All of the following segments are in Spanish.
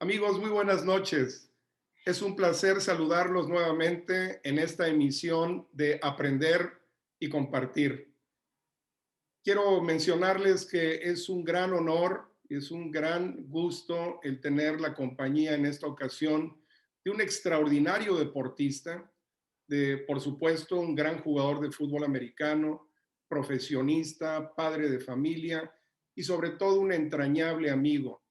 Amigos, muy buenas noches. Es un placer saludarlos nuevamente en esta emisión de Aprender y Compartir. Quiero mencionarles que es un gran honor, es un gran gusto el tener la compañía en esta ocasión de un extraordinario deportista, de, por supuesto, un gran jugador de fútbol americano, profesionista, padre de familia y sobre todo un entrañable amigo.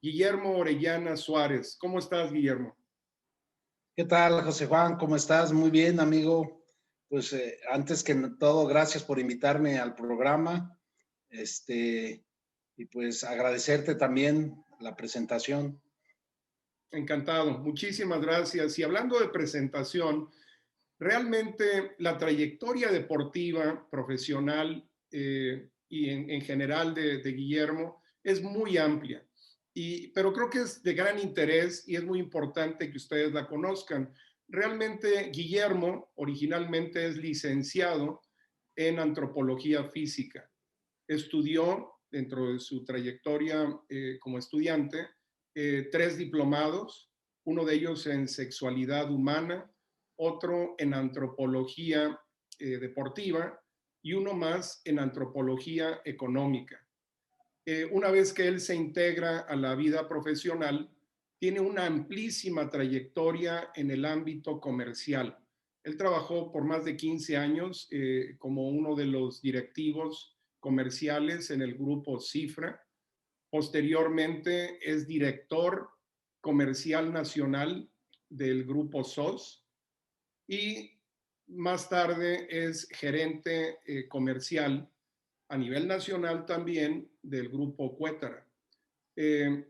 Guillermo Orellana Suárez. ¿Cómo estás, Guillermo? ¿Qué tal, José Juan? ¿Cómo estás? Muy bien, amigo. Pues antes que todo, gracias por invitarme al programa. Y pues agradecerte también la presentación. Encantado. Muchísimas gracias. Y hablando de presentación, realmente la trayectoria deportiva, profesional y en general de Guillermo es muy amplia. Pero creo que es de gran interés y es muy importante que ustedes la conozcan. Realmente Guillermo originalmente es licenciado en antropología física. Estudió dentro de su trayectoria como estudiante 3 diplomados, uno de ellos en sexualidad humana, otro en antropología deportiva y uno más en antropología económica. Una vez que él se integra a la vida profesional, tiene una amplísima trayectoria en el ámbito comercial. Él trabajó por más de 15 años como uno de los directivos comerciales en el grupo Cifra. Posteriormente es director comercial nacional del grupo SOS y más tarde es gerente comercial a nivel nacional también del grupo Cuétara. Eh,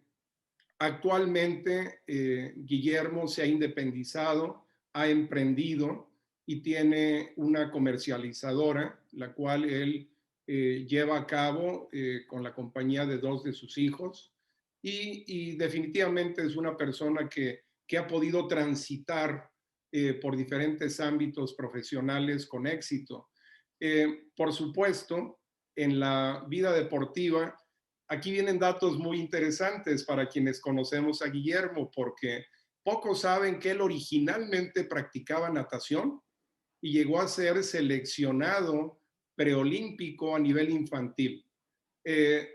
Actualmente Guillermo se ha independizado, ha emprendido y tiene una comercializadora, la cual él lleva a cabo con la compañía de 2 de sus hijos y definitivamente es una persona que ha podido transitar por diferentes ámbitos profesionales con éxito. Por supuesto, en la vida deportiva, aquí vienen datos muy interesantes para quienes conocemos a Guillermo, porque pocos saben que él originalmente practicaba natación y llegó a ser seleccionado preolímpico a nivel infantil.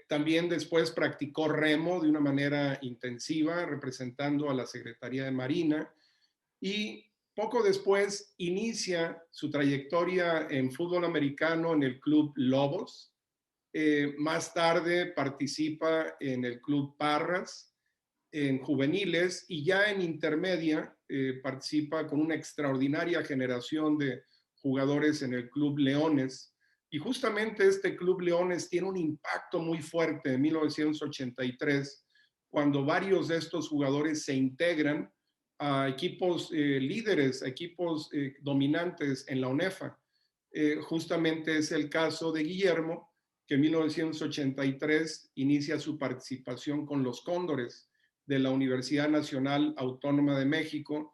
También después practicó remo de una manera intensiva, representando a la Secretaría de Marina, y poco después inicia su trayectoria en fútbol americano en el Club Lobos. Más tarde participa en el Club Parras, en juveniles, y ya en intermedia participa con una extraordinaria generación de jugadores en el Club Leones. Y justamente este Club Leones tiene un impacto muy fuerte en 1983, cuando varios de estos jugadores se integran a equipos líderes, a equipos dominantes en la UNEFA. Justamente es el caso de Guillermo, que en 1983 inicia su participación con los Cóndores de la Universidad Nacional Autónoma de México.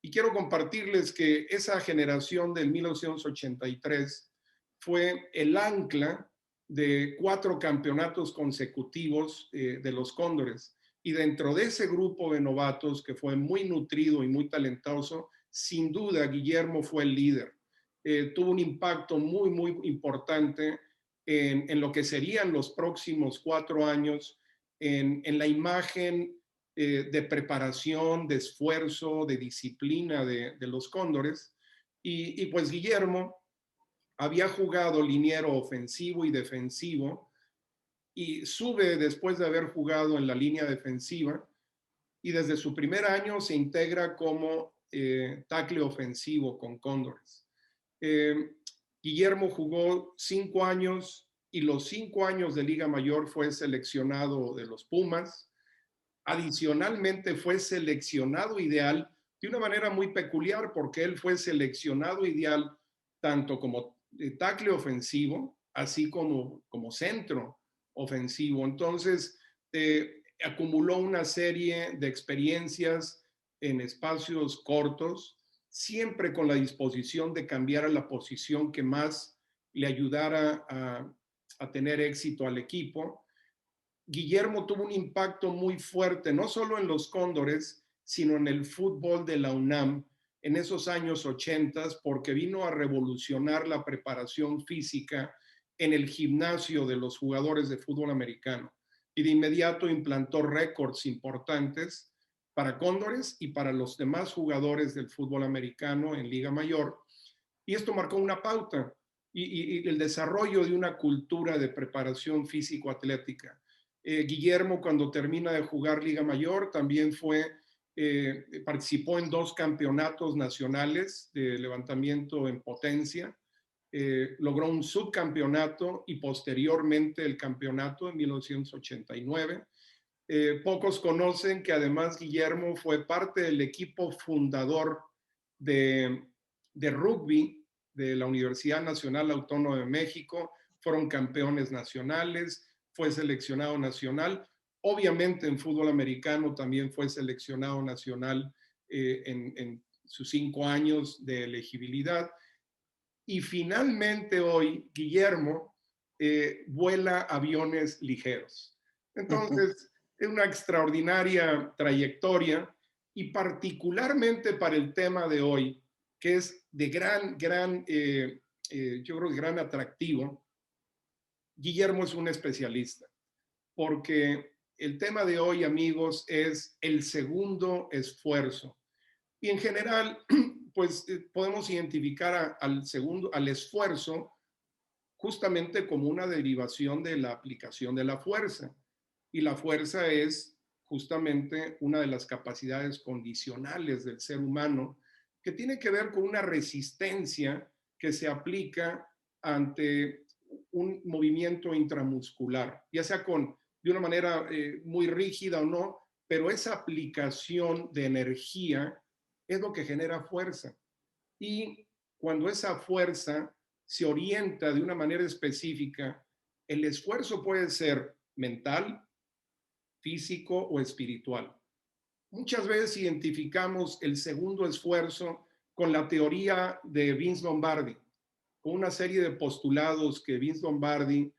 Y quiero compartirles que esa generación del 1983 fue el ancla de 4 campeonatos consecutivos de los Cóndores. Y dentro de ese grupo de novatos, que fue muy nutrido y muy talentoso, sin duda Guillermo fue el líder. Tuvo un impacto muy, muy importante en lo que serían los próximos 4 años, en la imagen de preparación, de esfuerzo, de disciplina de los Cóndores. Y pues Guillermo había jugado liniero ofensivo y defensivo y sube después de haber jugado en la línea defensiva y desde su primer año se integra como tackle ofensivo con Cóndores. Eh, Guillermo jugó 5 años y los 5 años de Liga Mayor fue seleccionado de los Pumas. Adicionalmente fue seleccionado ideal de una manera muy peculiar, porque él fue seleccionado ideal tanto como tackle ofensivo, así como centro ofensivo. Entonces, acumuló una serie de experiencias en espacios cortos, siempre con la disposición de cambiar a la posición que más le ayudara a tener éxito al equipo. Guillermo tuvo un impacto muy fuerte, no solo en los Cóndores, sino en el fútbol de la UNAM en esos años 80, porque vino a revolucionar la preparación física en el gimnasio de los jugadores de fútbol americano. Y de inmediato implantó récords importantes para Cóndores y para los demás jugadores del fútbol americano en Liga Mayor. Y esto marcó una pauta y el desarrollo de una cultura de preparación físico-atlética. Guillermo, cuando termina de jugar Liga Mayor, también participó en 2 campeonatos nacionales de levantamiento en potencia, logró un subcampeonato y posteriormente el campeonato en 1989. Pocos conocen que además Guillermo fue parte del equipo fundador de rugby de la Universidad Nacional Autónoma de México, fueron campeones nacionales, fue seleccionado nacional. Obviamente en fútbol americano también fue seleccionado nacional en sus 5 años de elegibilidad. Y finalmente hoy Guillermo vuela aviones ligeros. Entonces, es una extraordinaria trayectoria y particularmente para el tema de hoy, que es de yo creo, gran atractivo. Guillermo es un especialista, porque el tema de hoy, amigos, es el segundo esfuerzo. Y en general, pues podemos identificar al esfuerzo justamente como una derivación de la aplicación de la fuerza. Y la fuerza es justamente una de las capacidades condicionales del ser humano que tiene que ver con una resistencia que se aplica ante un movimiento intramuscular, ya sea de una manera muy rígida o no, pero esa aplicación de energía es lo que genera fuerza. Y cuando esa fuerza se orienta de una manera específica, el esfuerzo puede ser mental, físico o espiritual. Muchas veces identificamos el segundo esfuerzo con la teoría de Vince Lombardi, con una serie de postulados que Vince Lombardi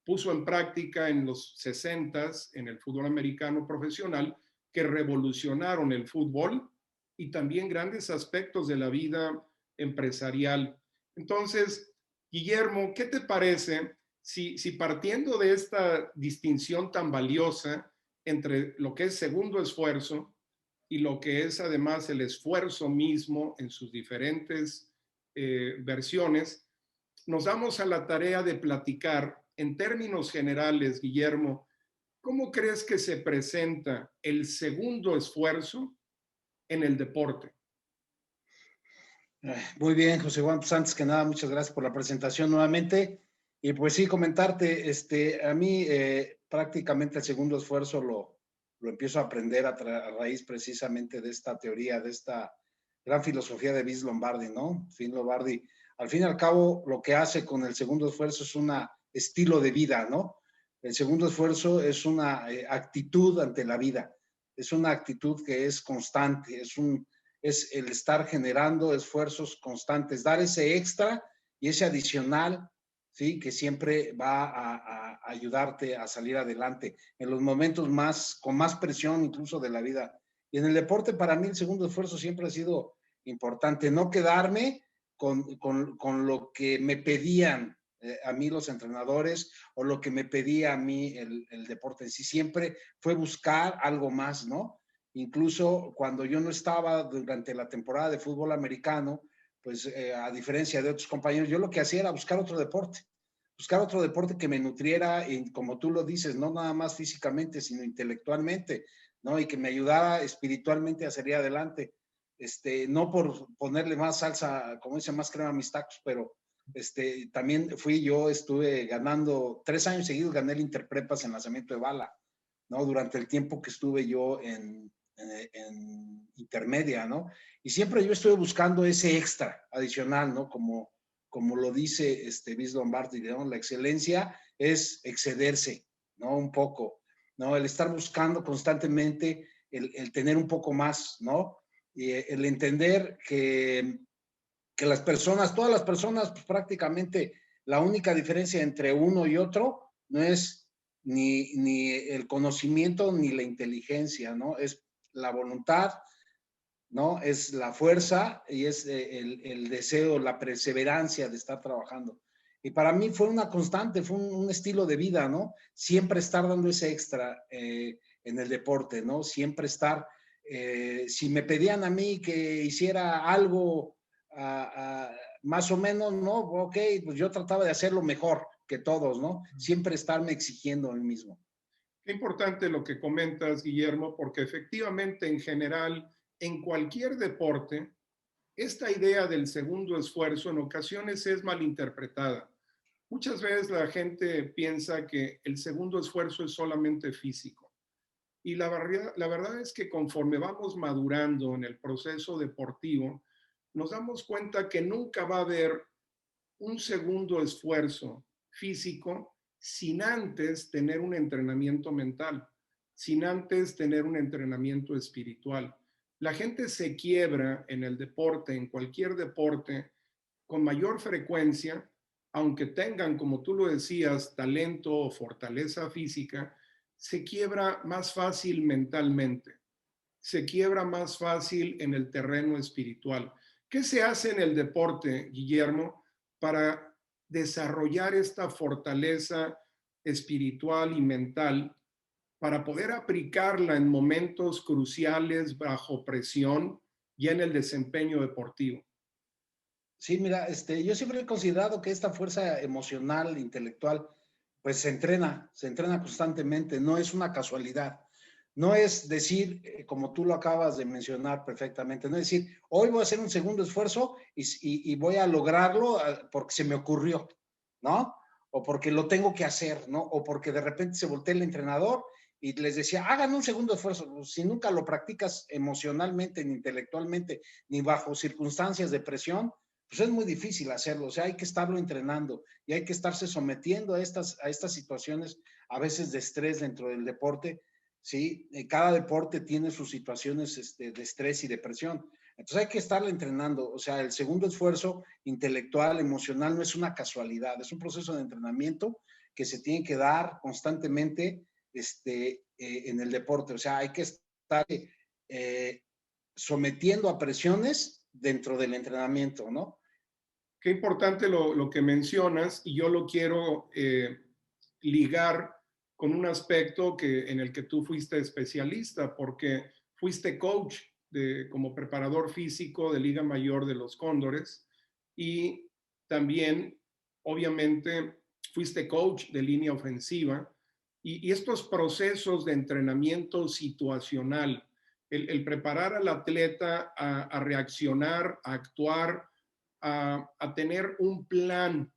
puso en práctica en los 60s en el fútbol americano profesional, que revolucionaron el fútbol y también grandes aspectos de la vida empresarial. Entonces, Guillermo, ¿qué te parece si partiendo de esta distinción tan valiosa entre lo que es segundo esfuerzo y lo que es además el esfuerzo mismo en sus diferentes versiones, nos damos a la tarea de platicar en términos generales, Guillermo, ¿cómo crees que se presenta el segundo esfuerzo en el deporte? Muy bien, José Juan, pues antes que nada, muchas gracias por la presentación nuevamente. Y pues sí, comentarte, a mí prácticamente el segundo esfuerzo lo empiezo a aprender a raíz precisamente de esta teoría, de esta gran filosofía de Vince Lombardi, ¿no? Vince Lombardi, al fin y al cabo, lo que hace con el segundo esfuerzo es un estilo de vida, ¿no? El segundo esfuerzo es una actitud ante la vida, es una actitud que es constante, es el estar generando esfuerzos constantes, dar ese extra y ese adicional, ¿sí? Que siempre va a ayudarte a salir adelante en los momentos con más presión incluso de la vida. Y en el deporte, para mí, el segundo esfuerzo siempre ha sido importante, no quedarme con lo que me pedían a mí los entrenadores o lo que me pedía a mí el deporte en sí. Siempre fue buscar algo más, ¿no? Incluso cuando yo no estaba durante la temporada de fútbol americano, pues a diferencia de otros compañeros, yo lo que hacía era buscar otro deporte que me nutriera, y como tú lo dices, no nada más físicamente, sino intelectualmente, ¿no? Y que me ayudara espiritualmente a salir adelante. No por ponerle más salsa, como dice, más crema a mis tacos, pero también estuve ganando 3 años seguidos, gané el Interprepas en lanzamiento de bala, ¿no? Durante el tiempo que estuve yo en intermedia, ¿no? Y siempre yo estuve buscando ese extra adicional, ¿no? Como lo dice Vince Lombardi, ¿no? La excelencia es excederse, ¿no? Un poco, ¿no? El estar buscando constantemente, el tener un poco más, ¿no? Y el entender que las personas, todas las personas, pues prácticamente la única diferencia entre uno y otro no es ni el conocimiento, ni la inteligencia, ¿no? Es la voluntad, ¿no? Es la fuerza y es el deseo, la perseverancia de estar trabajando. Y para mí fue una constante, fue un estilo de vida, ¿no? Siempre estar dando ese extra en el deporte, ¿no? Siempre estar, si me pedían a mí que hiciera algo más o menos, ¿no? Ok, pues yo trataba de hacerlo mejor que todos, ¿no? Siempre estarme exigiendo el mismo. Qué importante lo que comentas, Guillermo, porque efectivamente en general, en cualquier deporte, esta idea del segundo esfuerzo en ocasiones es malinterpretada. Muchas veces la gente piensa que el segundo esfuerzo es solamente físico. Y la verdad es que conforme vamos madurando en el proceso deportivo, nos damos cuenta que nunca va a haber un segundo esfuerzo físico sin antes tener un entrenamiento mental, sin antes tener un entrenamiento espiritual. La gente se quiebra en el deporte, en cualquier deporte, con mayor frecuencia, aunque tengan, como tú lo decías, talento o fortaleza física, se quiebra más fácil mentalmente, se quiebra más fácil en el terreno espiritual. ¿Qué se hace en el deporte, Guillermo, para desarrollar esta fortaleza espiritual y mental para poder aplicarla en momentos cruciales bajo presión y en el desempeño deportivo? Sí, mira, yo siempre he considerado que esta fuerza emocional, intelectual, pues se entrena constantemente, no es una casualidad. No es decir, como tú lo acabas de mencionar perfectamente, no es decir, hoy voy a hacer un segundo esfuerzo y voy a lograrlo porque se me ocurrió, ¿no? O porque lo tengo que hacer, ¿no? O porque de repente se voltea el entrenador y les decía, hagan un segundo esfuerzo. Si nunca lo practicas emocionalmente, ni intelectualmente, ni bajo circunstancias de presión, pues es muy difícil hacerlo, o sea, hay que estarlo entrenando y hay que estarse sometiendo a estas situaciones a veces de estrés dentro del deporte, ¿sí? Cada deporte tiene sus situaciones de estrés y de presión, entonces hay que estarlo entrenando, o sea, el segundo esfuerzo intelectual, emocional, no es una casualidad, es un proceso de entrenamiento que se tiene que dar constantemente en el deporte, o sea, hay que estar sometiendo a presiones dentro del entrenamiento, ¿no? Qué importante lo que mencionas y yo lo quiero ligar con un aspecto en el que tú fuiste especialista, porque fuiste coach como preparador físico de Liga Mayor de los Cóndores y también, obviamente, fuiste coach de línea ofensiva y estos procesos de entrenamiento situacional, el preparar al atleta a reaccionar, a actuar, a tener un plan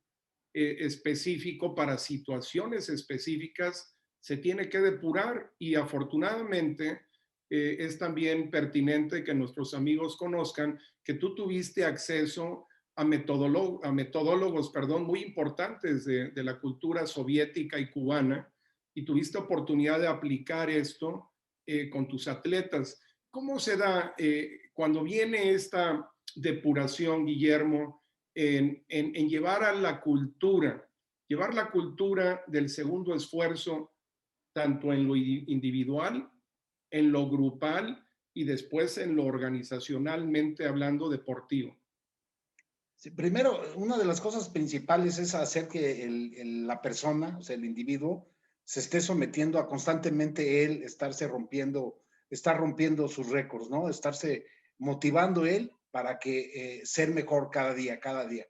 específico para situaciones específicas, se tiene que depurar y afortunadamente es también pertinente que nuestros amigos conozcan que tú tuviste acceso a metodólogos, perdón, muy importantes de la cultura soviética y cubana y tuviste oportunidad de aplicar esto con tus atletas. ¿Cómo se da cuando viene esta depuración, Guillermo, en llevar a llevar la cultura del segundo esfuerzo, tanto en lo individual, en lo grupal y después en lo organizacionalmente hablando deportivo? Sí, primero, una de las cosas principales es hacer que la persona, o sea, el individuo, se esté sometiendo a constantemente él estar rompiendo sus récords, ¿no? Estarse motivando él para que ser mejor cada día, cada día.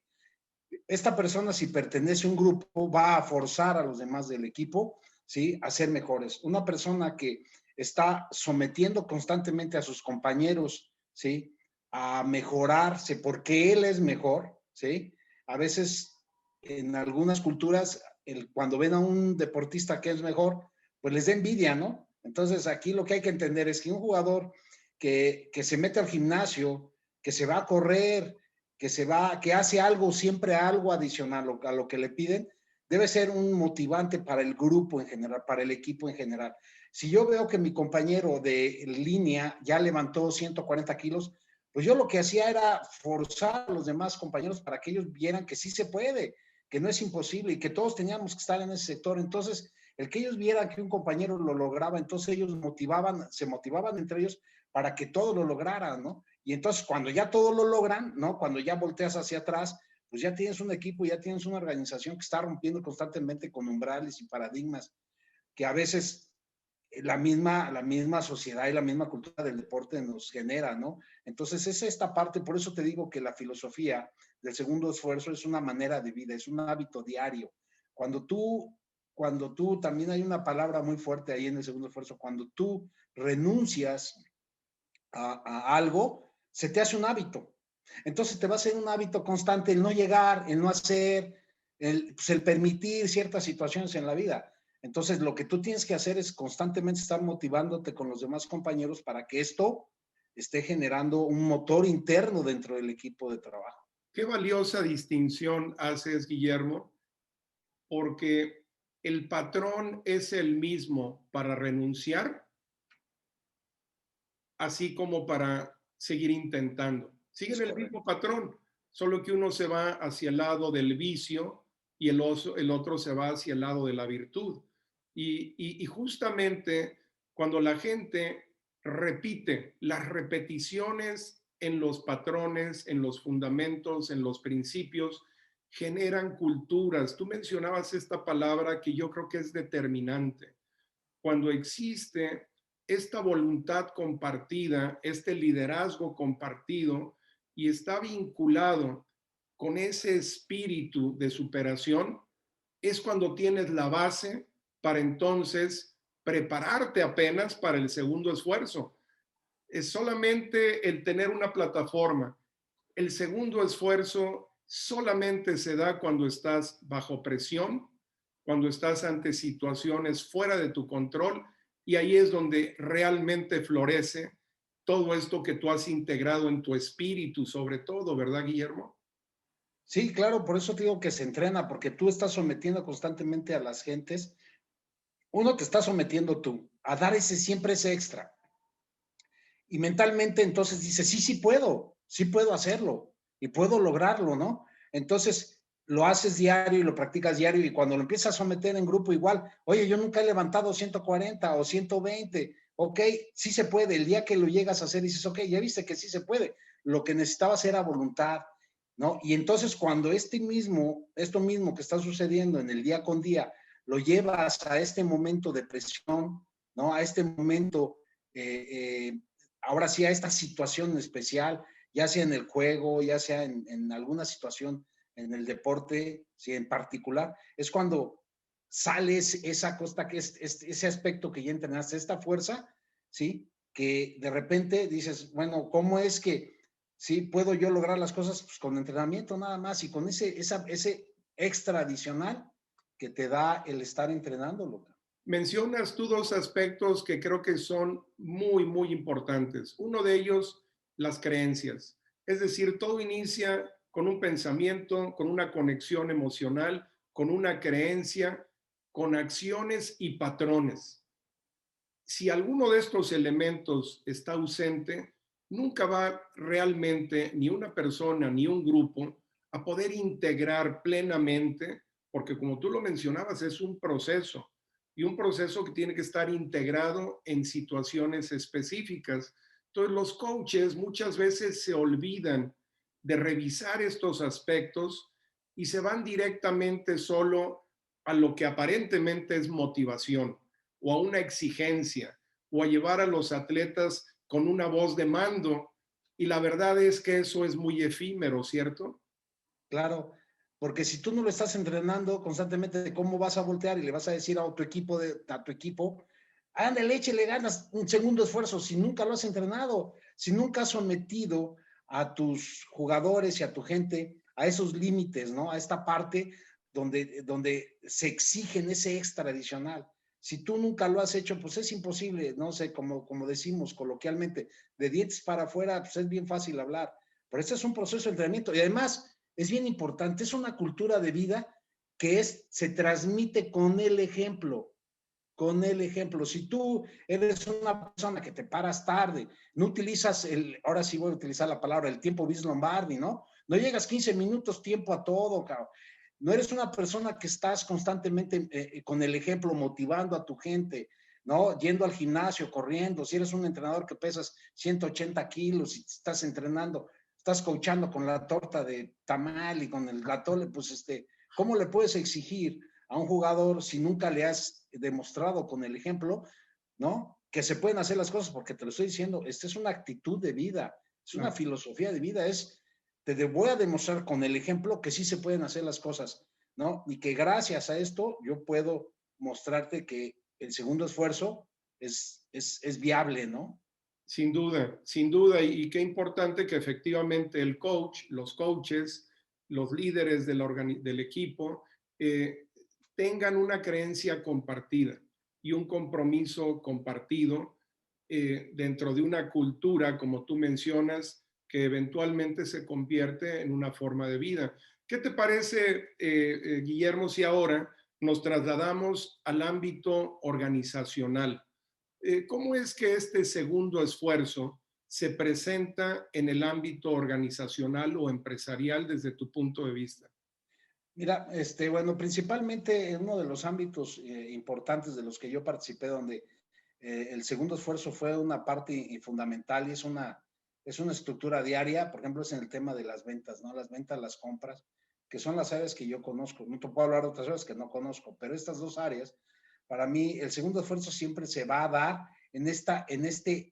Esta persona, si pertenece a un grupo, va a forzar a los demás del equipo, ¿sí? A ser mejores. Una persona que está sometiendo constantemente a sus compañeros, ¿sí? A mejorarse porque él es mejor, ¿sí? A veces en algunas culturas, cuando ven a un deportista que es mejor, pues les da envidia, ¿no? Entonces aquí lo que hay que entender es que un jugador que se mete al gimnasio, que se va a correr, que hace algo, siempre algo adicional a lo que le piden, debe ser un motivante para el grupo en general, para el equipo en general. Si yo veo que mi compañero de línea ya levantó 140 kilos, pues yo lo que hacía era forzar a los demás compañeros para que ellos vieran que sí se puede, que no es imposible y que todos teníamos que estar en ese sector. Entonces, El que ellos vieran que un compañero lo lograba, entonces ellos se motivaban entre ellos para que todos lo lograran, ¿no? Y entonces cuando ya todos lo logran, ¿no? Cuando ya volteas hacia atrás, pues ya tienes un equipo, ya tienes una organización que está rompiendo constantemente con umbrales y paradigmas que a veces la misma sociedad y la misma cultura del deporte nos genera, ¿no? Entonces es esta parte, por eso te digo que la filosofía del segundo esfuerzo es una manera de vida, es un hábito diario. Cuando tú, también hay una palabra muy fuerte ahí en el segundo esfuerzo, cuando tú renuncias a algo, se te hace un hábito. Entonces te va a ser un hábito constante el no llegar, el no hacer, pues el permitir ciertas situaciones en la vida. Entonces lo que tú tienes que hacer es constantemente estar motivándote con los demás compañeros para que esto esté generando un motor interno dentro del equipo de trabajo. Qué valiosa distinción haces, Guillermo, porque el patrón es el mismo para renunciar, así como para seguir intentando. Siguen el mismo patrón, solo que uno se va hacia el lado del vicio y el otro se va hacia el lado de la virtud. Y justamente cuando la gente repite las repeticiones en los patrones, en los fundamentos, en los principios, generan culturas. Tú mencionabas esta palabra que yo creo que es determinante. Cuando existe esta voluntad compartida, este liderazgo compartido y está vinculado con ese espíritu de superación, es cuando tienes la base para entonces prepararte apenas para el segundo esfuerzo. Es solamente el tener una plataforma. El segundo esfuerzo solamente se da cuando estás bajo presión, cuando estás ante situaciones fuera de tu control, y ahí es donde realmente florece todo esto que tú has integrado en tu espíritu, sobre todo, ¿verdad, Guillermo? Sí, claro, por eso te digo que se entrena, porque tú estás sometiendo constantemente a las gentes. Uno te está sometiendo tú a dar siempre ese extra. Y mentalmente entonces dices, sí puedo hacerlo y puedo lograrlo, ¿no? Entonces lo haces diario y lo practicas diario y cuando lo empiezas a someter en grupo igual, oye, yo nunca he levantado 140 o 120, ok, sí se puede, el día que lo llegas a hacer dices, ok, ya viste que sí se puede, lo que necesitabas era voluntad, ¿no? Y entonces cuando esto mismo que está sucediendo en el día con día, lo llevas a este momento de presión, ¿no? A este momento ahora sí a esta situación especial, ya sea en el juego, ya sea en alguna situación en el deporte, sí, en particular, es cuando sales esa costa, que es ese aspecto que ya entrenaste, esta fuerza, ¿sí? Que de repente dices, bueno, ¿cómo es que sí puedo yo lograr las cosas? Pues con entrenamiento nada más y con ese extra adicional que te da el estar entrenándolo. Mencionas tú dos aspectos que creo que son muy, muy importantes. Uno de ellos, las creencias. Es decir, todo inicia con un pensamiento, con una conexión emocional, con una creencia, con acciones y patrones. Si alguno de estos elementos está ausente, nunca va realmente ni una persona ni un grupo a poder integrar plenamente, porque como tú lo mencionabas, es un proceso y un proceso que tiene que estar integrado en situaciones específicas. Entonces, los coaches muchas veces se olvidan de revisar estos aspectos y se van directamente solo a lo que aparentemente es motivación o a una exigencia o a llevar a los atletas con una voz de mando. Y la verdad es que eso es muy efímero, ¿cierto? Claro, porque si tú no lo estás entrenando constantemente, ¿cómo vas a voltear y le vas a decir a tu equipo, ándale, échale ganas, un segundo esfuerzo, si nunca lo has entrenado, si nunca has sometido a tus jugadores y a tu gente a esos límites, ¿no? A esta parte donde se exigen ese extra adicional. Si tú nunca lo has hecho, pues es imposible, no sé, como decimos coloquialmente, de dientes para afuera, pues es bien fácil hablar, pero este es un proceso de entrenamiento y además es bien importante, es una cultura de vida que se transmite con el ejemplo, con el ejemplo. Si tú eres una persona que te paras tarde, no utilizas ahora sí voy a utilizar la palabra, el tiempo bis Lombardi, ¿no? No llegas 15 minutos tiempo a todo, cabrón. No eres una persona que estás constantemente con el ejemplo motivando a tu gente, ¿no? Yendo al gimnasio, corriendo. Si eres un entrenador que pesas 180 kilos y estás entrenando, estás coachando con la torta de tamal y con el atole, pues ¿cómo le puedes exigir a un jugador si nunca le has demostrado con el ejemplo, ¿no? Que se pueden hacer las cosas, porque te lo estoy diciendo, esta es una actitud de vida, es una filosofía de vida, te voy a demostrar con el ejemplo que sí se pueden hacer las cosas, ¿no? Y que gracias a esto yo puedo mostrarte que el segundo esfuerzo es viable, ¿no? Sin duda, y qué importante que efectivamente el coach, los coaches, los líderes del equipo tengan una creencia compartida y un compromiso compartido dentro de una cultura, como tú mencionas, que eventualmente se convierte en una forma de vida. ¿Qué te parece, Guillermo, si ahora nos trasladamos al ámbito organizacional? ¿Cómo es que este segundo esfuerzo se presenta en el ámbito organizacional o empresarial desde tu punto de vista? Mira, bueno, principalmente en uno de los ámbitos importantes de los que yo participé, donde el segundo esfuerzo fue una parte fundamental y es una estructura diaria, por ejemplo, es en el tema de las ventas, ¿no? Las ventas, las compras, que son las áreas que yo conozco. No te puedo hablar de otras áreas que no conozco, pero estas dos áreas, para mí, el segundo esfuerzo siempre se va a dar en este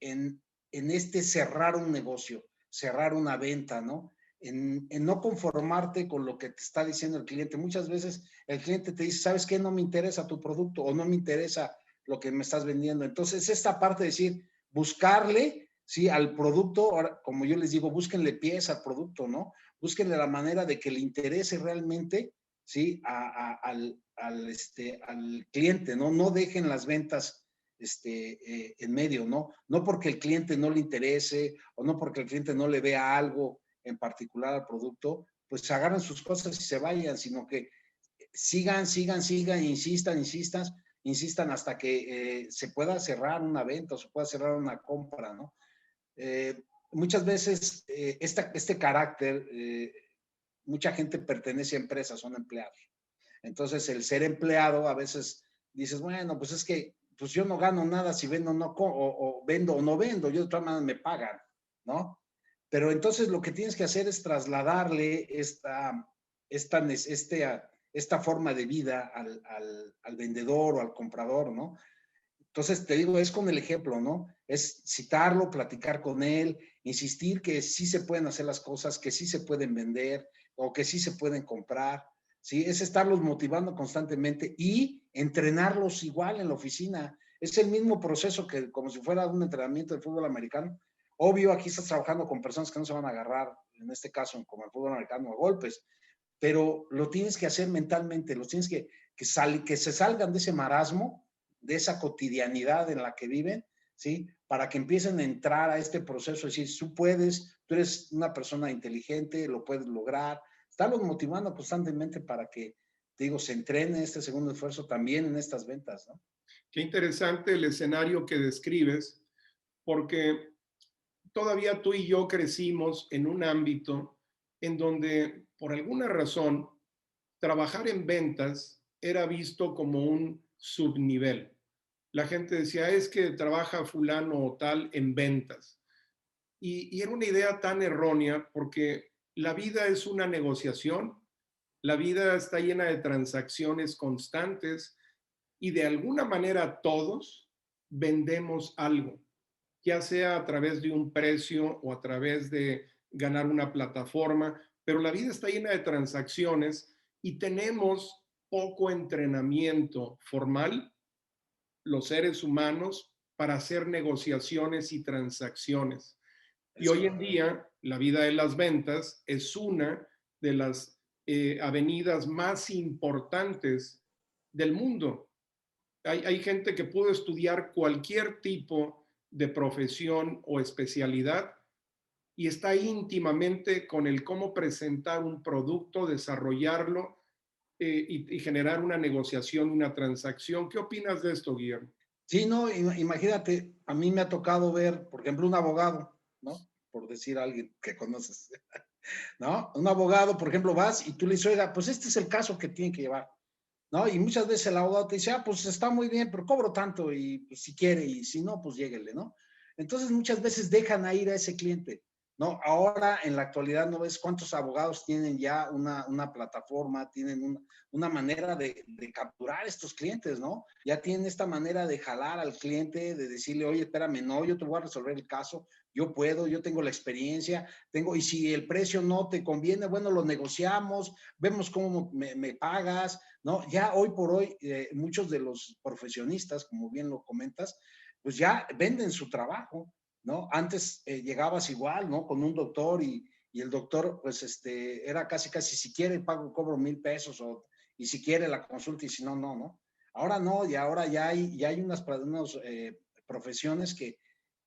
cerrar un negocio, cerrar una venta, ¿no? En no conformarte con lo que te está diciendo el cliente. Muchas veces el cliente te dice, ¿sabes qué? No me interesa tu producto o no me interesa lo que me estás vendiendo. Entonces, esta parte de decir, buscarle, ¿sí? Al producto, ahora, como yo les digo, búsquenle pies al producto, ¿no? Búsquenle la manera de que le interese realmente, ¿sí? Al cliente, ¿no? No dejen las ventas en medio, ¿no? No porque el cliente no le interese o no porque el cliente no le vea algo en particular al producto, pues se agarran sus cosas y se vayan, sino que sigan, insistan hasta que se pueda cerrar una venta o se pueda cerrar una compra, ¿no? Muchas veces este carácter, mucha gente pertenece a empresas, son empleados. Entonces, el ser empleado a veces dices, bueno, pues es que pues yo no gano nada si vendo o vendo o no vendo, yo de todas maneras me pagan, ¿no? Pero entonces lo que tienes que hacer es trasladarle esta forma de vida al vendedor o al comprador, ¿no? Entonces, te digo, es con el ejemplo, ¿no? Es citarlo, platicar con él, insistir que sí se pueden hacer las cosas, que sí se pueden vender o que sí se pueden comprar, ¿sí? Es estarlos motivando constantemente y entrenarlos igual en la oficina. Es el mismo proceso que como si fuera un entrenamiento de fútbol americano. Obvio, aquí estás trabajando con personas que no se van a agarrar, en este caso, como el fútbol americano, a golpes, pero lo tienes que hacer mentalmente, los tienes que se salgan de ese marasmo, de esa cotidianidad en la que viven, ¿sí? Para que empiecen a entrar a este proceso, es decir, tú puedes, tú eres una persona inteligente, lo puedes lograr, estarlos motivando constantemente para que, te digo, se entrene este segundo esfuerzo también en estas ventas, ¿no? Qué interesante el escenario que describes, porque todavía tú y yo crecimos en un ámbito en donde, por alguna razón, trabajar en ventas era visto como un subnivel. La gente decía, es que trabaja fulano o tal en ventas. Y era una idea tan errónea porque la vida es una negociación, la vida está llena de transacciones constantes y de alguna manera todos vendemos algo, ya sea a través de un precio o a través de ganar una plataforma, pero la vida está llena de transacciones y tenemos poco entrenamiento formal, los seres humanos, para hacer negociaciones y transacciones. Y Es hoy en correcto. día, la vida de las ventas es una de las avenidas más importantes del mundo. Hay gente que pudo estudiar cualquier tipo de profesión o especialidad y está íntimamente con el cómo presentar un producto, desarrollarlo y generar una negociación, una transacción. ¿Qué opinas de esto, Guillermo? Sí, no, imagínate, a mí me ha tocado ver, por ejemplo, un abogado, ¿no? Por decir a alguien que conoces. ¿no? Un abogado, por ejemplo, vas y tú le dices, oiga, pues este es el caso que tiene que llevar, ¿no? Y muchas veces el abogado te dice, ah, pues está muy bien, pero cobro tanto y pues, si quiere y si no, pues lléguele, ¿no? Entonces muchas veces dejan a ir a ese cliente, ¿no? Ahora en la actualidad no ves cuántos abogados tienen ya una plataforma, tienen una manera de capturar estos clientes, ¿no? Ya tienen esta manera de jalar al cliente, de decirle, oye, espérame, no, yo te voy a resolver el caso, yo puedo, yo tengo la experiencia, tengo, y si el precio no te conviene, bueno, lo negociamos, vemos cómo me pagas, ¿no? Ya hoy por hoy, muchos de los profesionistas, como bien lo comentas, pues ya venden su trabajo, ¿no? Antes llegabas igual, ¿no? Con un doctor y el doctor, pues, era casi, casi, si quiere, pago, cobro 1,000 pesos, y si quiere la consulta, y si no, no, ¿no? Ahora no, y ahora ya hay unas profesiones que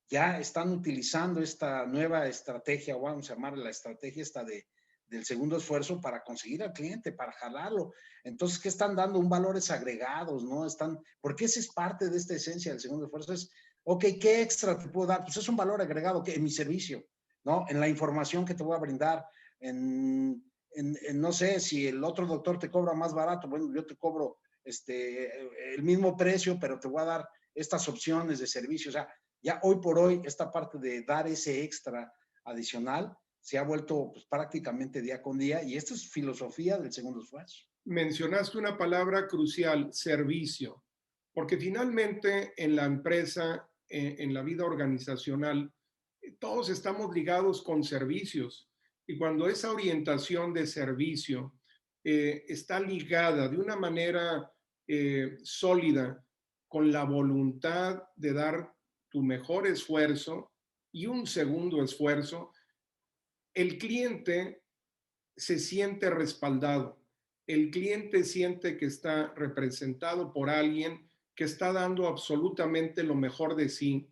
ya están utilizando esta nueva estrategia, o vamos a llamar la estrategia esta del segundo esfuerzo para conseguir al cliente, para jalarlo. Entonces, ¿qué están dando? Un valores agregados, ¿no? Porque esa es parte de esta esencia del segundo esfuerzo, es, ok, ¿qué extra te puedo dar? Pues es un valor agregado que en mi servicio, ¿no? En la información que te voy a brindar, no sé, si el otro doctor te cobra más barato, bueno, yo te cobro el mismo precio, pero te voy a dar estas opciones de servicio. O sea, ya hoy por hoy esta parte de dar ese extra adicional se ha vuelto pues, prácticamente día con día, y esto es filosofía del segundo esfuerzo. Mencionaste una palabra crucial, servicio, porque finalmente en la empresa, en la vida organizacional, todos estamos ligados con servicios y cuando esa orientación de servicio está ligada de una manera sólida con la voluntad de dar tu mejor esfuerzo y un segundo esfuerzo, el cliente se siente respaldado. El cliente siente que está representado por alguien que está dando absolutamente lo mejor de sí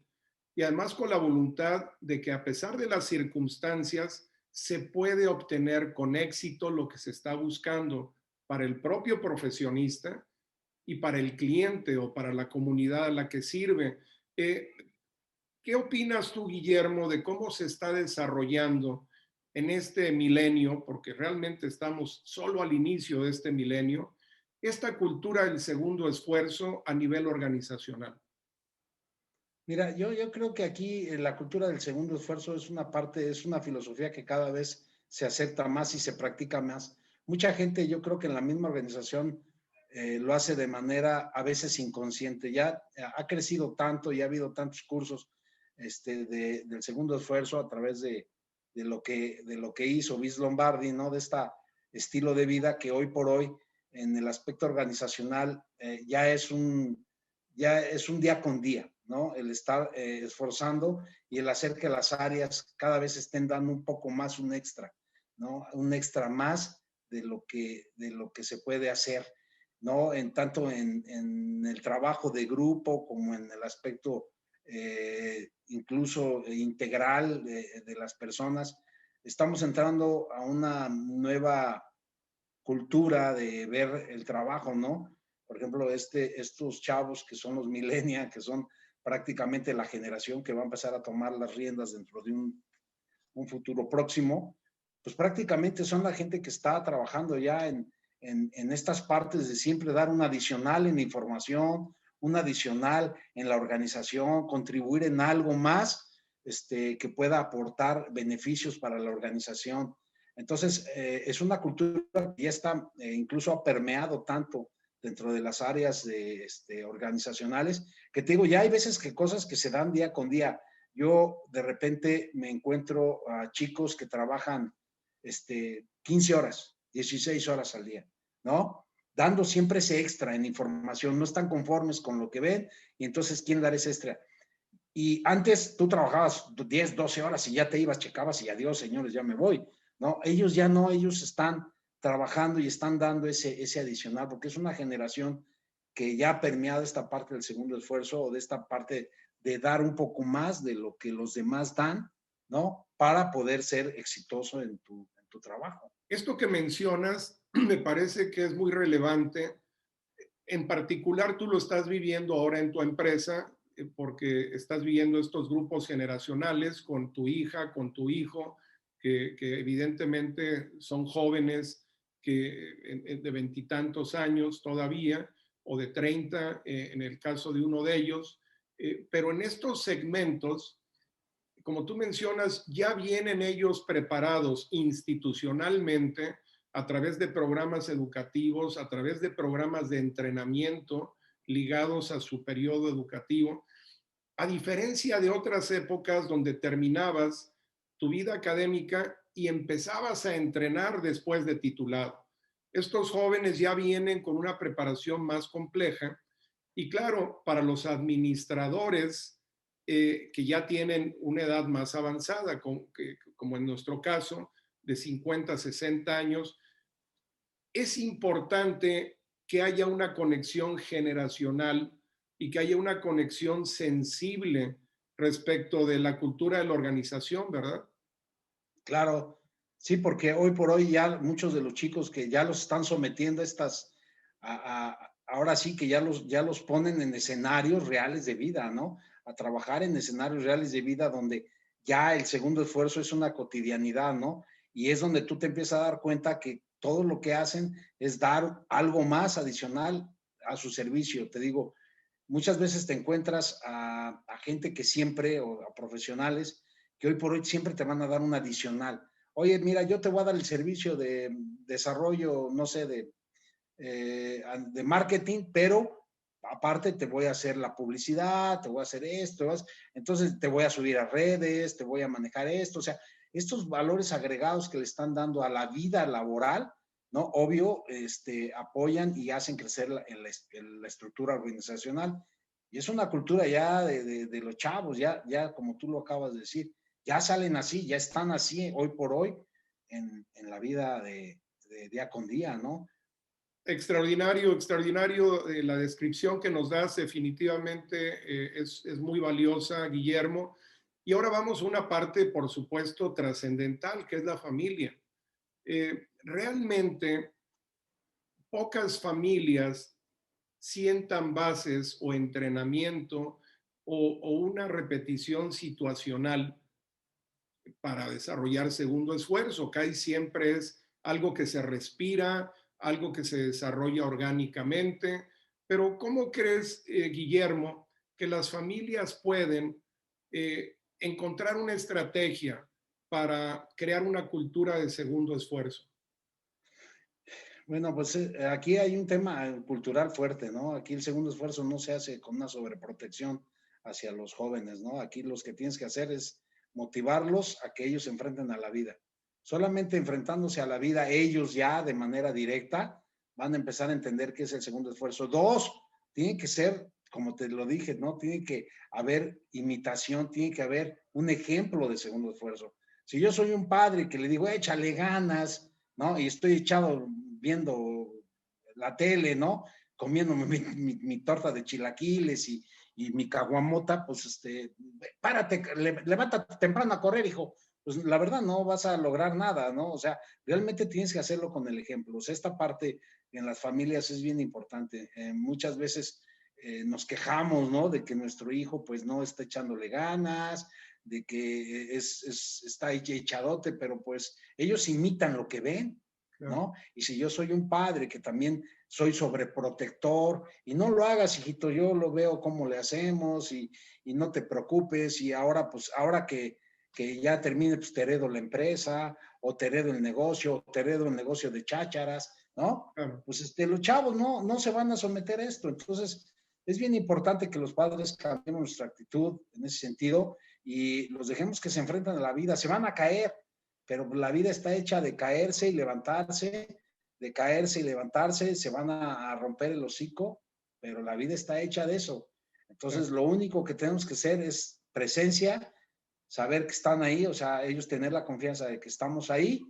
y además con la voluntad de que a pesar de las circunstancias se puede obtener con éxito lo que se está buscando para el propio profesionista y para el cliente o para la comunidad a la que sirve. Eh, ¿Qué opinas tú, Guillermo, de cómo se está desarrollando en este milenio, porque realmente estamos solo al inicio de este milenio, esta cultura del segundo esfuerzo a nivel organizacional? Mira, yo creo que aquí la cultura del segundo esfuerzo es una parte, es una filosofía que cada vez se acepta más y se practica más. Mucha gente, yo creo que en la misma organización lo hace de manera a veces inconsciente. Ya ha crecido tanto y ha habido tantos cursos del segundo esfuerzo a través de lo que hizo Vince Lombardi, ¿no? De este estilo de vida que hoy por hoy en el aspecto organizacional ya es un día con día, ¿no? El estar esforzando y el hacer que las áreas cada vez estén dando un poco más, un extra, ¿no? Un extra más de lo que se puede hacer, ¿no? Tanto en el trabajo de grupo como en el aspecto incluso integral de las personas. Estamos entrando a una nueva cultura de ver el trabajo, ¿no? Por ejemplo, estos chavos que son los millennials, que son prácticamente la generación que va a empezar a tomar las riendas dentro de un futuro próximo, pues prácticamente son la gente que está trabajando ya en estas partes de siempre dar un adicional en información, un adicional en la organización, contribuir en algo más que pueda aportar beneficios para la organización. Entonces, es una cultura que ya está, incluso ha permeado tanto dentro de las áreas organizacionales, que te digo, ya hay veces que cosas que se dan día con día. Yo de repente me encuentro a chicos que trabajan 15 horas, 16 horas al día, ¿no? Dando siempre ese extra en información, no están conformes con lo que ven y entonces quieren dar ese extra. Y antes tú trabajabas 10, 12 horas y ya te ibas, checabas y adiós, señores, ya me voy, ¿no? Ellos ya no, ellos están trabajando y están dando ese adicional, porque es una generación que ya ha permeado esta parte del segundo esfuerzo o de esta parte de dar un poco más de lo que los demás dan, ¿no? Para poder ser exitoso en tu trabajo. Esto que mencionas me parece que es muy relevante. En particular, tú lo estás viviendo ahora en tu empresa porque estás viviendo estos grupos generacionales con tu hija, con tu hijo, que evidentemente son jóvenes que, de veintitantos años todavía, o de 30 en el caso de uno de ellos, pero en estos segmentos, como tú mencionas, ya vienen ellos preparados institucionalmente a través de programas educativos, a través de programas de entrenamiento ligados a su periodo educativo, a diferencia de otras épocas donde terminabas tu vida académica y empezabas a entrenar después de titulado. Estos jóvenes ya vienen con una preparación más compleja y claro, para los administradores que ya tienen una edad más avanzada, como en nuestro caso, de 50, 60 años, es importante que haya una conexión generacional y que haya una conexión sensible respecto de la cultura de la organización, ¿verdad? Claro, sí, porque hoy por hoy ya muchos de los chicos que ya los están sometiendo a estas, ahora sí que ya los ponen en escenarios reales de vida, ¿no? A trabajar en escenarios reales de vida donde ya el segundo esfuerzo es una cotidianidad, ¿no? Y es donde tú te empiezas a dar cuenta que todo lo que hacen es dar algo más adicional a su servicio. Te digo, muchas veces te encuentras a gente que siempre, o a profesionales, que hoy por hoy siempre te van a dar un adicional. Oye, mira, yo te voy a dar el servicio de desarrollo, no sé, de marketing, pero aparte te voy a hacer la publicidad, te voy a hacer esto, entonces te voy a subir a redes, te voy a manejar esto, o sea, estos valores agregados que le están dando a la vida laboral, ¿no? Obvio, apoyan y hacen crecer la estructura organizacional. Y es una cultura ya de los chavos, ya como tú lo acabas de decir, ya salen así, ya están así hoy por hoy en la vida de día con día, ¿no? Extraordinario, extraordinario. La descripción que nos das definitivamente es muy valiosa, Guillermo. Y ahora vamos a una parte, por supuesto, trascendental, que es la familia. Realmente pocas familias sientan bases o entrenamiento o una repetición situacional para desarrollar segundo esfuerzo. Casi siempre es algo que se respira, algo que se desarrolla orgánicamente. Pero ¿cómo crees, Guillermo, que las familias pueden encontrar una estrategia para crear una cultura de segundo esfuerzo? Bueno, pues aquí hay un tema cultural fuerte, ¿no? Aquí el segundo esfuerzo no se hace con una sobreprotección hacia los jóvenes, ¿no? Aquí los que tienes que hacer es motivarlos a que ellos se enfrenten a la vida. Solamente enfrentándose a la vida ellos ya de manera directa van a empezar a entender qué es el segundo esfuerzo. Dos, tiene que ser, como te lo dije, ¿no? Tiene que haber imitación, tiene que haber un ejemplo de segundo esfuerzo. Si yo soy un padre que le digo, échale ganas, ¿no? Y estoy echado viendo la tele, ¿no? Comiéndome mi torta de chilaquiles y mi caguamota, pues párate, levántate temprano a correr, hijo. Pues la verdad no vas a lograr nada, ¿no? O sea, realmente tienes que hacerlo con el ejemplo. O sea, esta parte en las familias es bien importante. Muchas veces nos quejamos, ¿no? De que nuestro hijo pues no está echándole ganas, de que está echadote, pero pues ellos imitan lo que ven, Claro. ¿no? Y si yo soy un padre que también soy sobreprotector, y no lo hagas, hijito, yo lo veo cómo le hacemos, y no te preocupes, y ahora, pues, ahora que ya termine, pues te heredo la empresa, o te heredo el negocio, o te heredo el negocio de chácharas, ¿no? Claro. Pues los chavos no se van a someter a esto. Entonces, es bien importante que los padres cambiemos nuestra actitud en ese sentido y los dejemos que se enfrenten a la vida. Se van a caer, pero la vida está hecha de caerse y levantarse, de caerse y levantarse, se van a romper el hocico, pero la vida está hecha de eso. Entonces, Claro. lo único que tenemos que hacer es presencia, saber que están ahí, o sea, ellos tener la confianza de que estamos ahí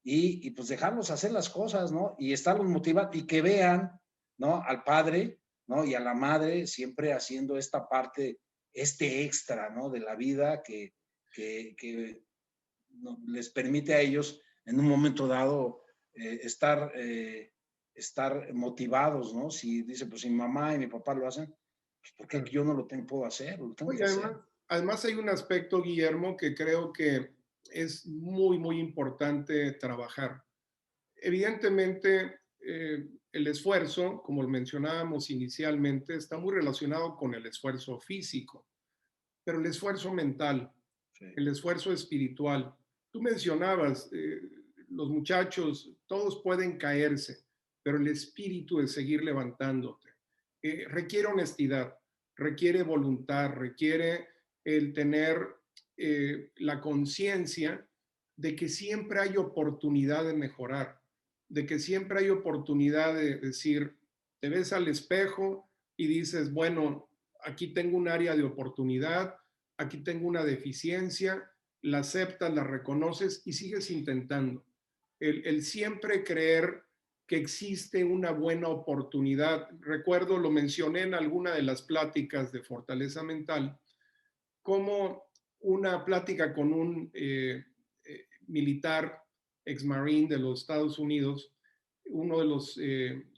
y pues dejarlos hacer las cosas, ¿no? Y estarlos motivados y que vean, ¿no? Al padre, ¿no? Y a la madre siempre haciendo esta parte, este extra, ¿no? De la vida que no, les permite a ellos en un momento dado estar motivados, ¿no? Si dice, pues si mi mamá y mi papá lo hacen, pues ¿por qué Claro. yo no lo puedo hacer? Lo tengo Oye, que hacer. además hay un aspecto, Guillermo, que creo que es muy, muy importante trabajar. Evidentemente, el esfuerzo, como lo mencionábamos inicialmente, está muy relacionado con el esfuerzo físico, pero el esfuerzo mental, Sí, el esfuerzo espiritual. Tú mencionabas, los muchachos, todos pueden caerse, pero el espíritu de seguir levantándote requiere honestidad, requiere voluntad, requiere el tener la conciencia de que siempre hay oportunidad de mejorar, de que siempre hay oportunidad de decir, te ves al espejo y dices, bueno, aquí tengo un área de oportunidad, aquí tengo una deficiencia, la aceptas, la reconoces y sigues intentando. El siempre creer que existe una buena oportunidad. Recuerdo, lo mencioné en alguna de las pláticas de fortaleza mental, como una plática con un militar ex marine de los Estados Unidos, uno de los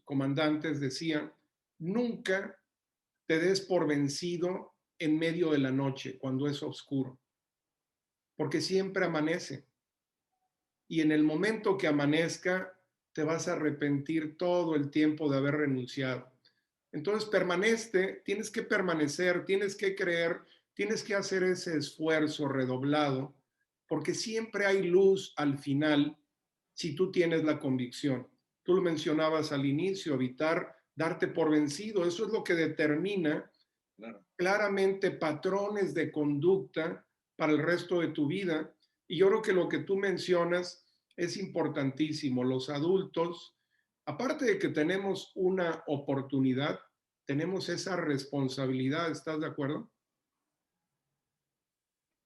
comandantes decía, nunca te des por vencido en medio de la noche, cuando es oscuro, porque siempre amanece. Y en el momento que amanezca, te vas a arrepentir todo el tiempo de haber renunciado. Entonces, permanece, tienes que permanecer, tienes que creer, tienes que hacer ese esfuerzo redoblado, porque siempre hay luz al final si tú tienes la convicción. Tú lo mencionabas al inicio, evitar darte por vencido. Eso es lo que determina claro. claramente patrones de conducta para el resto de tu vida. Y yo creo que lo que tú mencionas es importantísimo. Los adultos, aparte de que tenemos una oportunidad, tenemos esa responsabilidad. ¿Estás de acuerdo?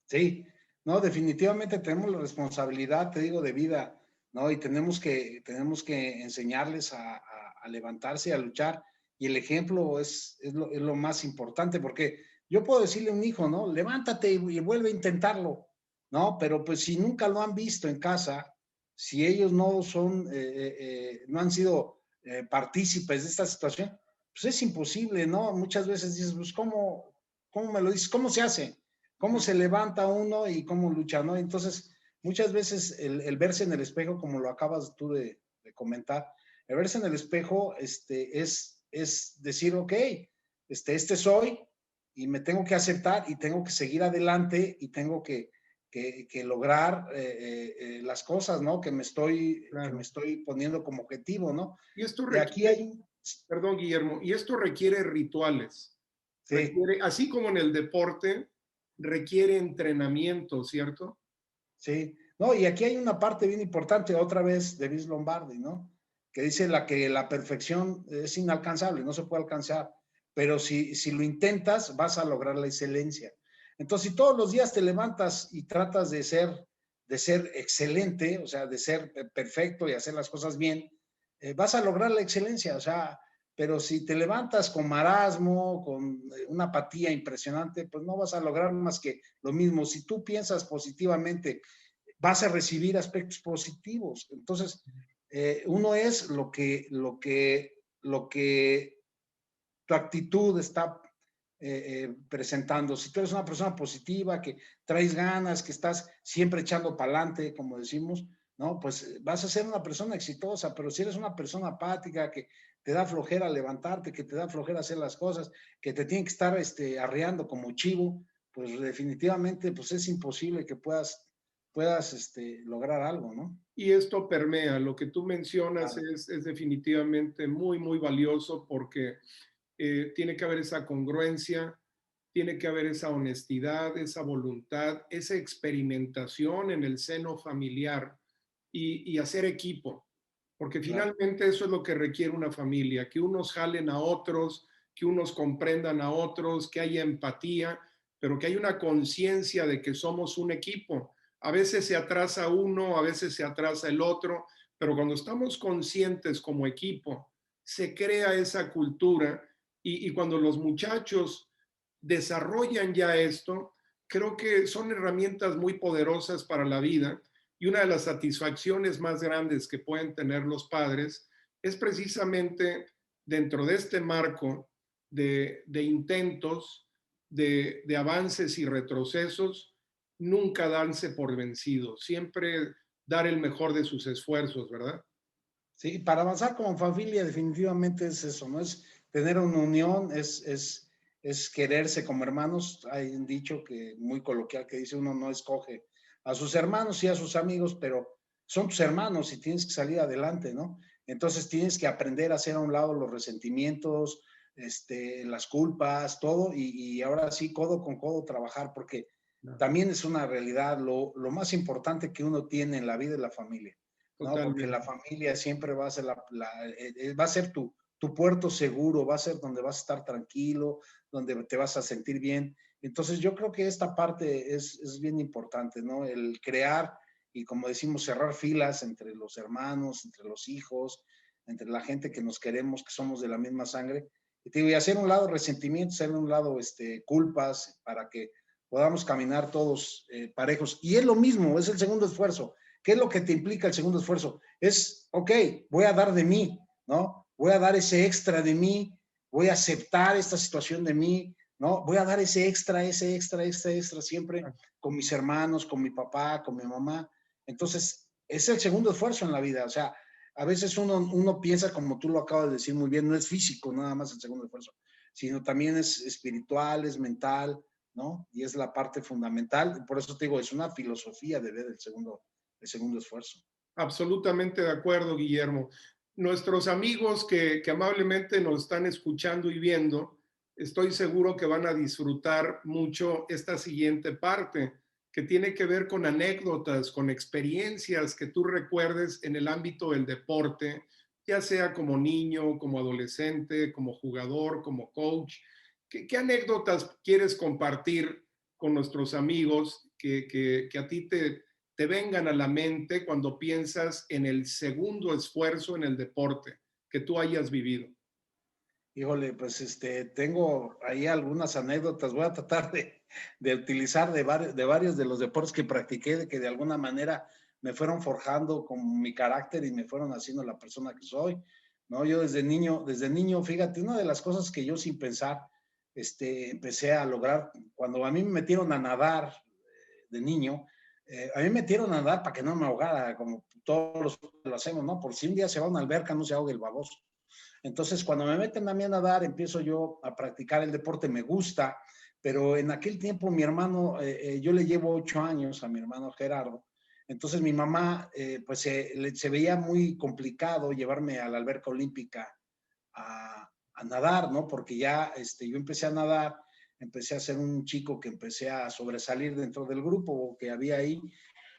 Sí, no, definitivamente tenemos la responsabilidad, te digo, de vida, ¿no? Y tenemos que enseñarles a levantarse y a luchar. Y el ejemplo es lo más importante, porque yo puedo decirle a un hijo, ¿no? Levántate y vuelve a intentarlo, ¿no? Pero pues si nunca lo han visto en casa, si ellos no son, no han sido partícipes de esta situación, pues es imposible, ¿no? Muchas veces dices, pues, ¿cómo me lo dices? ¿Cómo se hace? ¿Cómo se levanta uno y cómo lucha, ¿no? Entonces, muchas veces el verse en el espejo, como lo acabas tú de comentar, el verse en el espejo es decir, ok, este soy y me tengo que aceptar y tengo que seguir adelante y tengo que lograr las cosas, ¿no? Que me Claro. estoy poniendo como objetivo, ¿no? Y esto Y aquí requiere, hay, perdón, Guillermo, y esto requiere rituales. sí, Requiere, así como en el deporte, requiere entrenamiento, ¿cierto? sí, no, y aquí hay una parte bien importante, otra vez de Vince Lombardi, ¿no? Que dice que la perfección es inalcanzable, no se puede alcanzar, pero si lo intentas, vas a lograr la excelencia. Entonces, si todos los días te levantas y tratas de ser excelente, o sea, de ser perfecto y hacer las cosas bien, vas a lograr la excelencia, o sea, pero si te levantas con marasmo, con una apatía impresionante, pues no vas a lograr más que lo mismo. Si tú piensas positivamente, vas a recibir aspectos positivos. Entonces, uno es lo que tu actitud está presentando. Si tú eres una persona positiva, que traes ganas, que estás siempre echando para adelante, como decimos, ¿no? Pues vas a ser una persona exitosa, pero si eres una persona apática, que te da flojera levantarte, que te da flojera hacer las cosas, que te tiene que estar arreando como chivo, pues definitivamente pues es imposible que puedas lograr algo, ¿no? Y esto permea, lo que tú mencionas Claro, es definitivamente muy, muy valioso porque tiene que haber esa congruencia, tiene que haber esa honestidad, esa voluntad, esa experimentación en el seno familiar y hacer equipo, porque claro, finalmente eso es lo que requiere una familia, que unos jalen a otros, que unos comprendan a otros, que haya empatía, pero que haya una conciencia de que somos un equipo. A veces se atrasa uno, a veces se atrasa el otro, pero cuando estamos conscientes como equipo, se crea esa cultura y cuando los muchachos desarrollan ya esto, creo que son herramientas muy poderosas para la vida y una de las satisfacciones más grandes que pueden tener los padres es precisamente dentro de este marco de intentos, de avances y retrocesos, nunca darse por vencido, siempre dar el mejor de sus esfuerzos, ¿verdad? Sí, para avanzar como familia definitivamente es eso, ¿no? Es tener una unión, es quererse como hermanos. Hay un dicho que muy coloquial que dice uno no escoge a sus hermanos y a sus amigos, pero son tus hermanos y tienes que salir adelante, ¿no? Entonces tienes que aprender a hacer a un lado los resentimientos, las culpas, todo, y ahora sí, codo con codo trabajar, porque No, también es una realidad, lo más importante que uno tiene en la vida es la familia. ¿No? Porque la totalmente. familia siempre va a ser, va a ser tu puerto seguro, va a ser donde vas a estar tranquilo, donde te vas a sentir bien. Entonces yo creo que esta parte es bien importante, ¿no? El crear y como decimos, cerrar filas entre los hermanos, entre los hijos, entre la gente que nos queremos, que somos de la misma sangre. Y, te digo, y hacer un lado resentimientos, hacer un lado culpas para que podamos caminar todos parejos. Y es lo mismo, es el segundo esfuerzo. ¿Qué es lo que te implica el segundo esfuerzo? Es, ok, voy a dar de mí, ¿no? Voy a dar ese extra de mí, voy a aceptar esta situación de mí, ¿no? Voy a dar ese extra siempre con mis hermanos, con mi papá, con mi mamá. Entonces, es el segundo esfuerzo en la vida. O sea, a veces uno piensa, como tú lo acabas de decir muy bien, no es físico nada más el segundo esfuerzo, sino también es espiritual, es mental, ¿no? Y es la parte fundamental. Por eso te digo, es una filosofía de ver el segundo esfuerzo. Absolutamente de acuerdo, Guillermo. Nuestros amigos que amablemente nos están escuchando y viendo, estoy seguro que van a disfrutar mucho esta siguiente parte, que tiene que ver con anécdotas, con experiencias que tú recuerdes en el ámbito del deporte, ya sea como niño, como adolescente, como jugador, como coach. ¿Qué anécdotas quieres compartir con nuestros amigos que a ti te vengan a la mente cuando piensas en el segundo esfuerzo en el deporte que tú hayas vivido? Híjole, pues tengo ahí algunas anécdotas. Voy a tratar de utilizar de varios de los deportes que practiqué, de que de alguna manera me fueron forjando con mi carácter y me fueron haciendo la persona que soy, ¿no? Yo desde niño, fíjate, una de las cosas que yo sin pensar, empecé a lograr, cuando a mí me metieron a nadar de niño, a mí me metieron a nadar para que no me ahogara, como todos lo hacemos, ¿no? Por si un día se va a una alberca, no se ahogue el baboso. Entonces, cuando me meten a mí a nadar, empiezo yo a practicar el deporte, me gusta, pero en aquel tiempo mi hermano, yo le llevo 8 años a mi hermano Gerardo, entonces mi mamá, pues se veía muy complicado llevarme a la alberca olímpica a nadar, ¿no? Porque ya yo empecé a nadar, empecé a ser un chico que empecé a sobresalir dentro del grupo que había ahí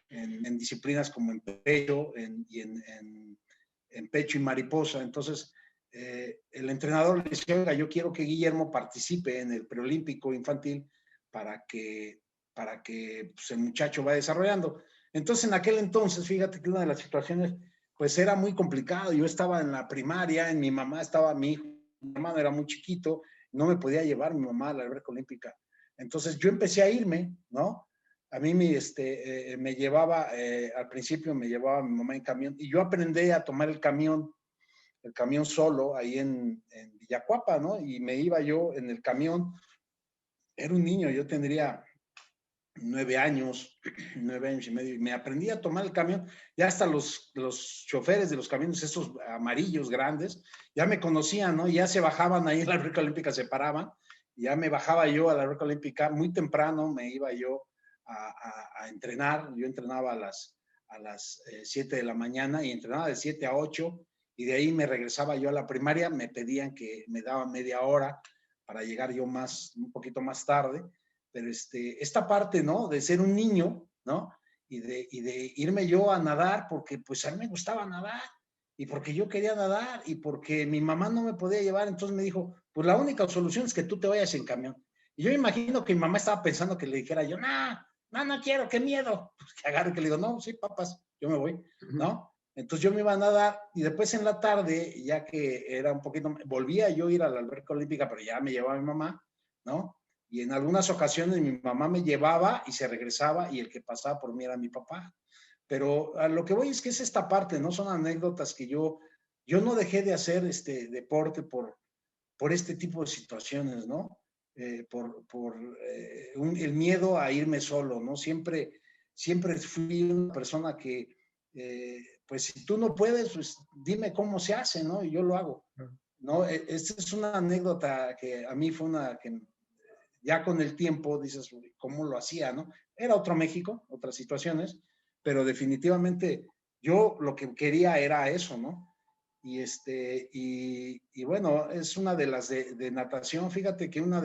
en disciplinas como en pecho en pecho y mariposa. Entonces, el entrenador le decía, oiga, yo quiero que Guillermo participe en el preolímpico infantil para que, para que pues, el muchacho vaya desarrollando. Entonces, en aquel entonces, fíjate que una de las situaciones, pues era muy complicado. Yo estaba en la primaria, en mi mamá estaba mi hijo, mi hermano era muy chiquito, no me podía llevar mi mamá a la alberca olímpica. Entonces, yo empecé a irme, ¿no? A mí me llevaba, al principio me llevaba mi mamá en camión y yo aprendí a tomar el camión solo ahí en Villacuapa, ¿no? Y me iba yo en el camión, era un niño, yo tendría 9 años, 9 años y medio, y me aprendí a tomar el camión, ya hasta los choferes de los camiones, esos amarillos grandes, ya me conocían, ¿no? Ya se bajaban ahí en la Alberca Olímpica, se paraban, ya me bajaba yo a la Alberca Olímpica, muy temprano me iba yo a entrenar, yo entrenaba a las 7 de la mañana y entrenaba de 7 a 8 y de ahí me regresaba yo a la primaria, me pedían que me daba media hora para llegar yo un poquito más tarde, pero esta parte, ¿no? De ser un niño, ¿no? Y de irme yo a nadar porque pues a mí me gustaba nadar y porque yo quería nadar y porque mi mamá no me podía llevar, entonces me dijo, pues la única solución es que tú te vayas en camión. Y yo imagino que mi mamá estaba pensando que le dijera yo, no quiero, qué miedo. Pues que agarre que le digo, no, sí, papas, yo me voy, ¿no? Entonces yo me iba a nadar y después en la tarde, ya que era un poquito, volvía yo a ir a la alberca olímpica, pero ya me llevaba mi mamá, ¿no? Y en algunas ocasiones mi mamá me llevaba y se regresaba y el que pasaba por mí era mi papá. Pero a lo que voy es que es esta parte, ¿no? Son anécdotas que yo no dejé de hacer este deporte por este tipo de situaciones, ¿no? el miedo a irme solo, ¿no? Siempre fui una persona que, pues si tú no puedes, pues dime cómo se hace, ¿no? Y yo lo hago, ¿no? Esta es una anécdota que a mí fue una que ya con el tiempo dices, ¿cómo lo hacía, no? Era otro México, otras situaciones, pero definitivamente yo lo que quería era eso, ¿no? Y bueno, es una de las de natación. Fíjate que una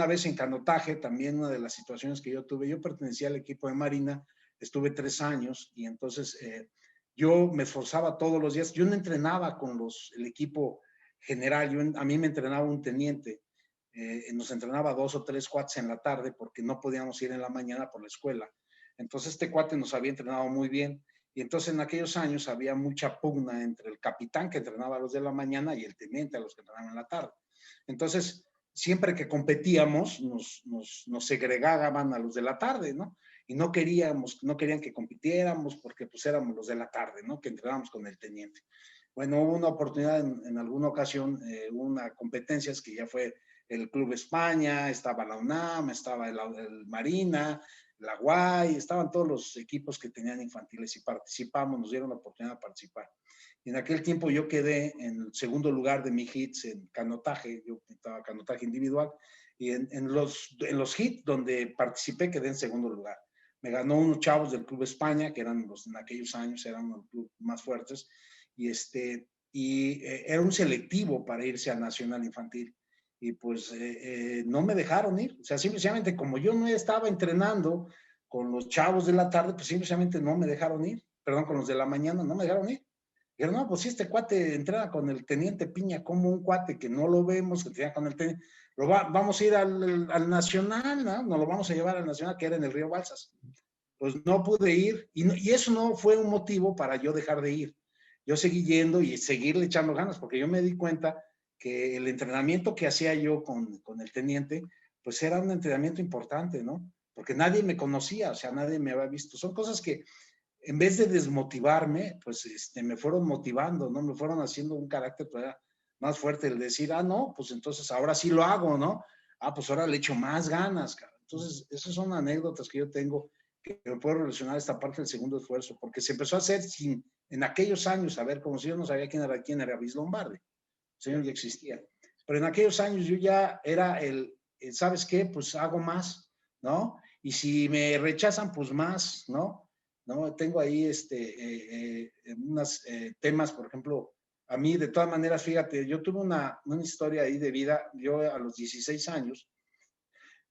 vez en canotaje, también una de las situaciones que yo tuve, yo pertenecía al equipo de Marina, estuve 3 años y entonces yo me esforzaba todos los días. Yo no entrenaba con el equipo general, a mí me entrenaba un teniente. Nos entrenaba 2 o 3 cuates en la tarde porque no podíamos ir en la mañana por la escuela. Entonces este cuate nos había entrenado muy bien y entonces en aquellos años había mucha pugna entre el capitán que entrenaba a los de la mañana y el teniente a los que entrenaban en la tarde. Entonces, siempre que competíamos, nos segregaban a los de la tarde, ¿no? Y no querían que compitiéramos porque pues éramos los de la tarde, ¿no? Que entrenábamos con el teniente. Bueno, hubo una oportunidad en alguna ocasión, una competencia que ya fue el Club España, estaba la UNAM, estaba el Marina, la UAI, estaban todos los equipos que tenían infantiles y participamos, nos dieron la oportunidad de participar. Y en aquel tiempo yo quedé en el segundo lugar de mis hits en canotaje, yo estaba canotaje individual, y en los hits donde participé quedé en segundo lugar. Me ganó unos chavos del Club España, que eran en aquellos años, eran los clubes más fuertes, y era un selectivo para irse a Nacional Infantil. Y pues no me dejaron ir. O sea, simplemente como yo no estaba entrenando con los chavos de la tarde, pues simplemente no me dejaron ir. Perdón, con los de la mañana no me dejaron ir. Dijeron, no, pues si este cuate entrena con el teniente Piña, como un cuate que no lo vemos, que entrena con el teniente, vamos a ir al Nacional, ¿no? Nos lo vamos a llevar al Nacional, que era en el Río Balsas. Pues no pude ir, y eso no fue un motivo para yo dejar de ir. Yo seguí yendo y seguirle echando ganas, porque yo me di cuenta que el entrenamiento que hacía yo con el teniente, pues era un entrenamiento importante, ¿no? Porque nadie me conocía, o sea, nadie me había visto. Son cosas que en vez de desmotivarme, pues me fueron motivando, ¿no? Me fueron haciendo un carácter todavía más fuerte, el decir, no, pues entonces ahora sí lo hago, ¿no? Pues ahora le echo más ganas, cara. Entonces, esas son anécdotas que yo tengo que me puedo relacionar a esta parte del segundo esfuerzo, porque se empezó a hacer en aquellos años, a ver, como si yo no sabía quién era Vince Lombardi. El señor ya existía. Pero en aquellos años yo ya era ¿sabes qué? Pues hago más, ¿no? Y si me rechazan, pues más, ¿no? ¿No? Tengo ahí unos temas, por ejemplo, a mí de todas maneras, fíjate, yo tuve una historia ahí de vida, yo a los 16 años,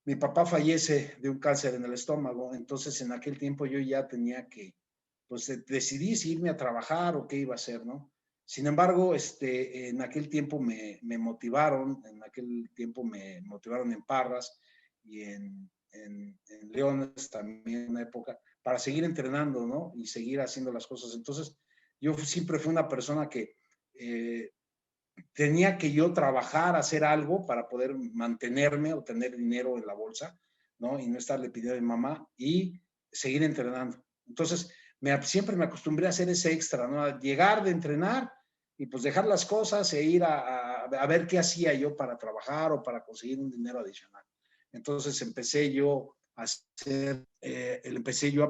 mi papá fallece de un cáncer en el estómago, entonces en aquel tiempo yo ya tenía que, pues decidí si irme a trabajar o qué iba a hacer, ¿no? Sin embargo, en aquel tiempo me motivaron, en Parras y en Leones también en una época, para seguir entrenando, ¿no? Y seguir haciendo las cosas. Entonces, yo siempre fui una persona que tenía que yo trabajar, hacer algo para poder mantenerme o tener dinero en la bolsa, ¿no? Y no estarle pidiendo a mi mamá y seguir entrenando. Entonces, siempre me acostumbré a hacer ese extra, ¿no? A llegar de entrenar y pues dejar las cosas e ir a ver qué hacía yo para trabajar o para conseguir un dinero adicional. Entonces empecé yo a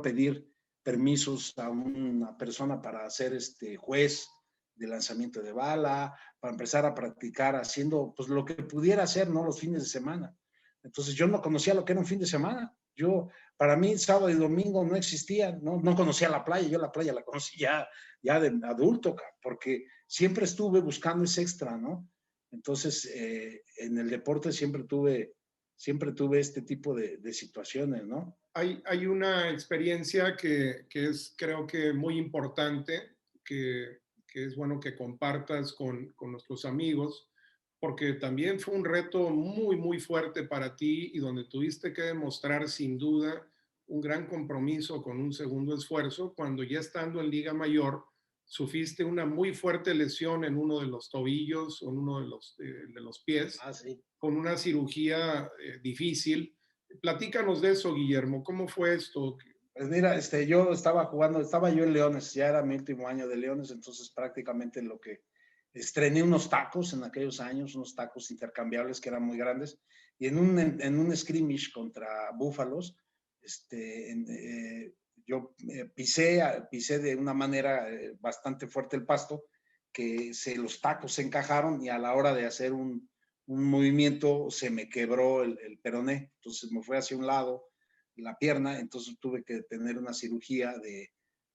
pedir permisos a una persona para ser juez de lanzamiento de bala, para empezar a practicar haciendo pues lo que pudiera hacer, ¿no? Los fines de semana. Entonces yo no conocía lo que era un fin de semana. Para mí, sábado y domingo no existía, no conocía la playa, yo la playa la conocí ya de adulto, porque siempre estuve buscando ese extra, ¿no? Entonces, en el deporte siempre tuve este tipo de situaciones, ¿no? Hay una experiencia que es, creo que, muy importante, que es bueno que compartas con nuestros amigos, porque también fue un reto muy, muy fuerte para ti y donde tuviste que demostrar sin duda un gran compromiso con un segundo esfuerzo, cuando ya estando en Liga Mayor, sufriste una muy fuerte lesión en uno de los tobillos o en uno de los pies, Sí. con una cirugía difícil. Platícanos de eso, Guillermo. ¿Cómo fue esto? Pues mira, yo estaba yo en Leones, ya era mi último año de Leones, entonces prácticamente lo que estrené unos tacos en aquellos años, unos tacos intercambiables que eran muy grandes, y en un scrimmage contra Búfalos, yo pisé de una manera bastante fuerte el pasto, que los tacos se encajaron y a la hora de hacer un movimiento se me quebró el peroné, entonces me fue hacia un lado la pierna, entonces tuve que tener una cirugía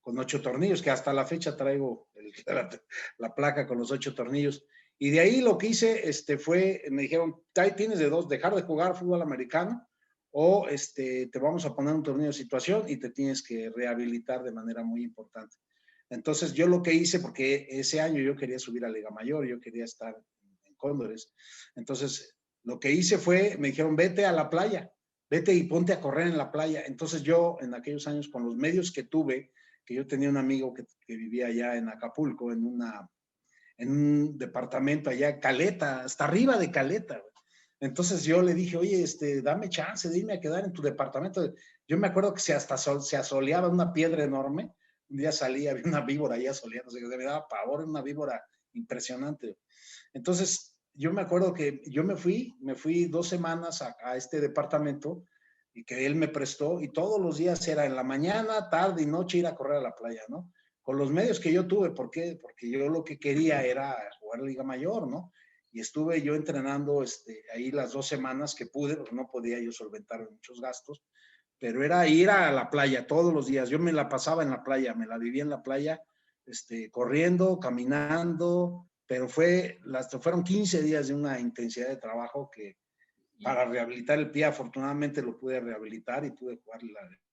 con 8 tornillos, que hasta la fecha traigo la placa con los 8 tornillos. Y de ahí lo que hice me dijeron, ahí tienes de dos, dejar de jugar fútbol americano o te vamos a poner un tornillo de situación y te tienes que rehabilitar de manera muy importante. Entonces yo lo que hice, porque ese año yo quería subir a Liga Mayor, yo quería estar en Cóndores, entonces lo que hice fue, me dijeron, vete a la playa, vete y ponte a correr en la playa. Entonces yo en aquellos años con los medios que tuve, que yo tenía un amigo que vivía allá en Acapulco, en un departamento allá, Caleta, hasta arriba de Caleta. Entonces yo le dije, oye, dame chance de irme a quedar en tu departamento. Yo me acuerdo que se asoleaba una piedra enorme. Un día salí, había una víbora ahí asoleándose, que me daba pavor, una víbora impresionante. Entonces yo me acuerdo que yo me fui 2 semanas a este departamento y que él me prestó, y todos los días era en la mañana, tarde y noche ir a correr a la playa, ¿no? Con los medios que yo tuve. ¿Por qué? Porque yo lo que quería era jugar Liga Mayor, ¿no? Y estuve yo entrenando ahí las 2 semanas que pude, porque no podía yo solventar muchos gastos, pero era ir a la playa todos los días. Yo me la pasaba en la playa, me la vivía en la playa, corriendo, caminando, pero fueron 15 días de una intensidad de trabajo que para rehabilitar el pie, afortunadamente lo pude rehabilitar y pude jugar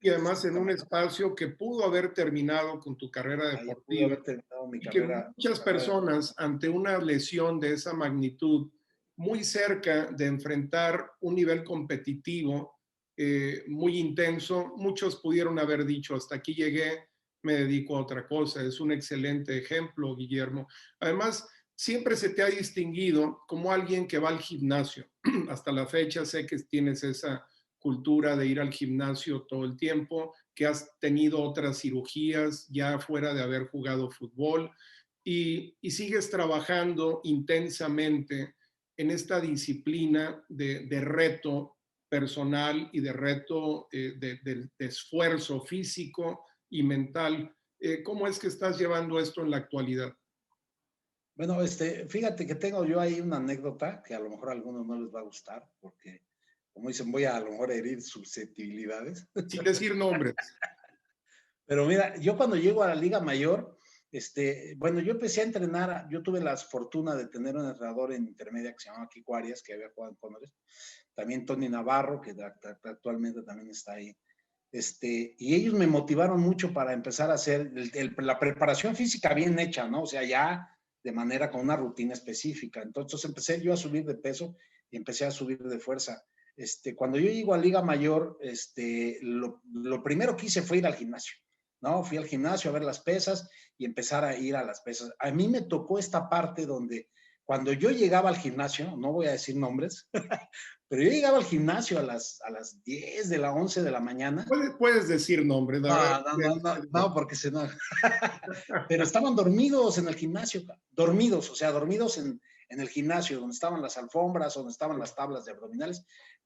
Y además en un espacio que pudo haber terminado con tu carrera pude deportiva haber terminado mi y que carrera. muchas personas ante una lesión de esa magnitud, muy cerca de enfrentar un nivel competitivo muy intenso, muchos pudieron haber dicho, hasta aquí llegué, me dedico a otra cosa. Es un excelente ejemplo, Guillermo. Además, siempre se te ha distinguido como alguien que va al gimnasio. Hasta la fecha sé que tienes esa cultura de ir al gimnasio todo el tiempo, que has tenido otras cirugías ya fuera de haber jugado fútbol y sigues trabajando intensamente en esta disciplina de reto personal y de reto de esfuerzo físico y mental. ¿Cómo es que estás llevando esto en la actualidad? Bueno, fíjate que tengo yo ahí una anécdota que a lo mejor a algunos no les va a gustar, porque, como dicen, voy a lo mejor a herir susceptibilidades. Sin decir nombres. Pero mira, yo cuando llego a la Liga Mayor, bueno, yo empecé a entrenar, yo tuve la fortuna de tener un entrenador en intermedia que se llamaba Kiko Arias, que había jugado en Cóndores, también Tony Navarro, que actualmente también está ahí. Y ellos me motivaron mucho para empezar a hacer la preparación física bien hecha, ¿no? O sea, ya de manera con una rutina específica. Entonces empecé yo a subir de peso y empecé a subir de fuerza. Cuando yo llego a Liga Mayor, lo primero que hice fue ir al gimnasio, ¿no? Fui al gimnasio a ver las pesas y empezar a ir a las pesas. A mí me tocó esta parte donde cuando yo llegaba al gimnasio, no voy a decir nombres, pero yo llegaba al gimnasio a las 10 de la 11 de la mañana. Puedes decir nombres, la verdad. No, porque se no. Pero estaban dormidos en el gimnasio, dormidos, o sea, dormidos en el gimnasio, donde estaban las alfombras, donde estaban las tablas de abdominales,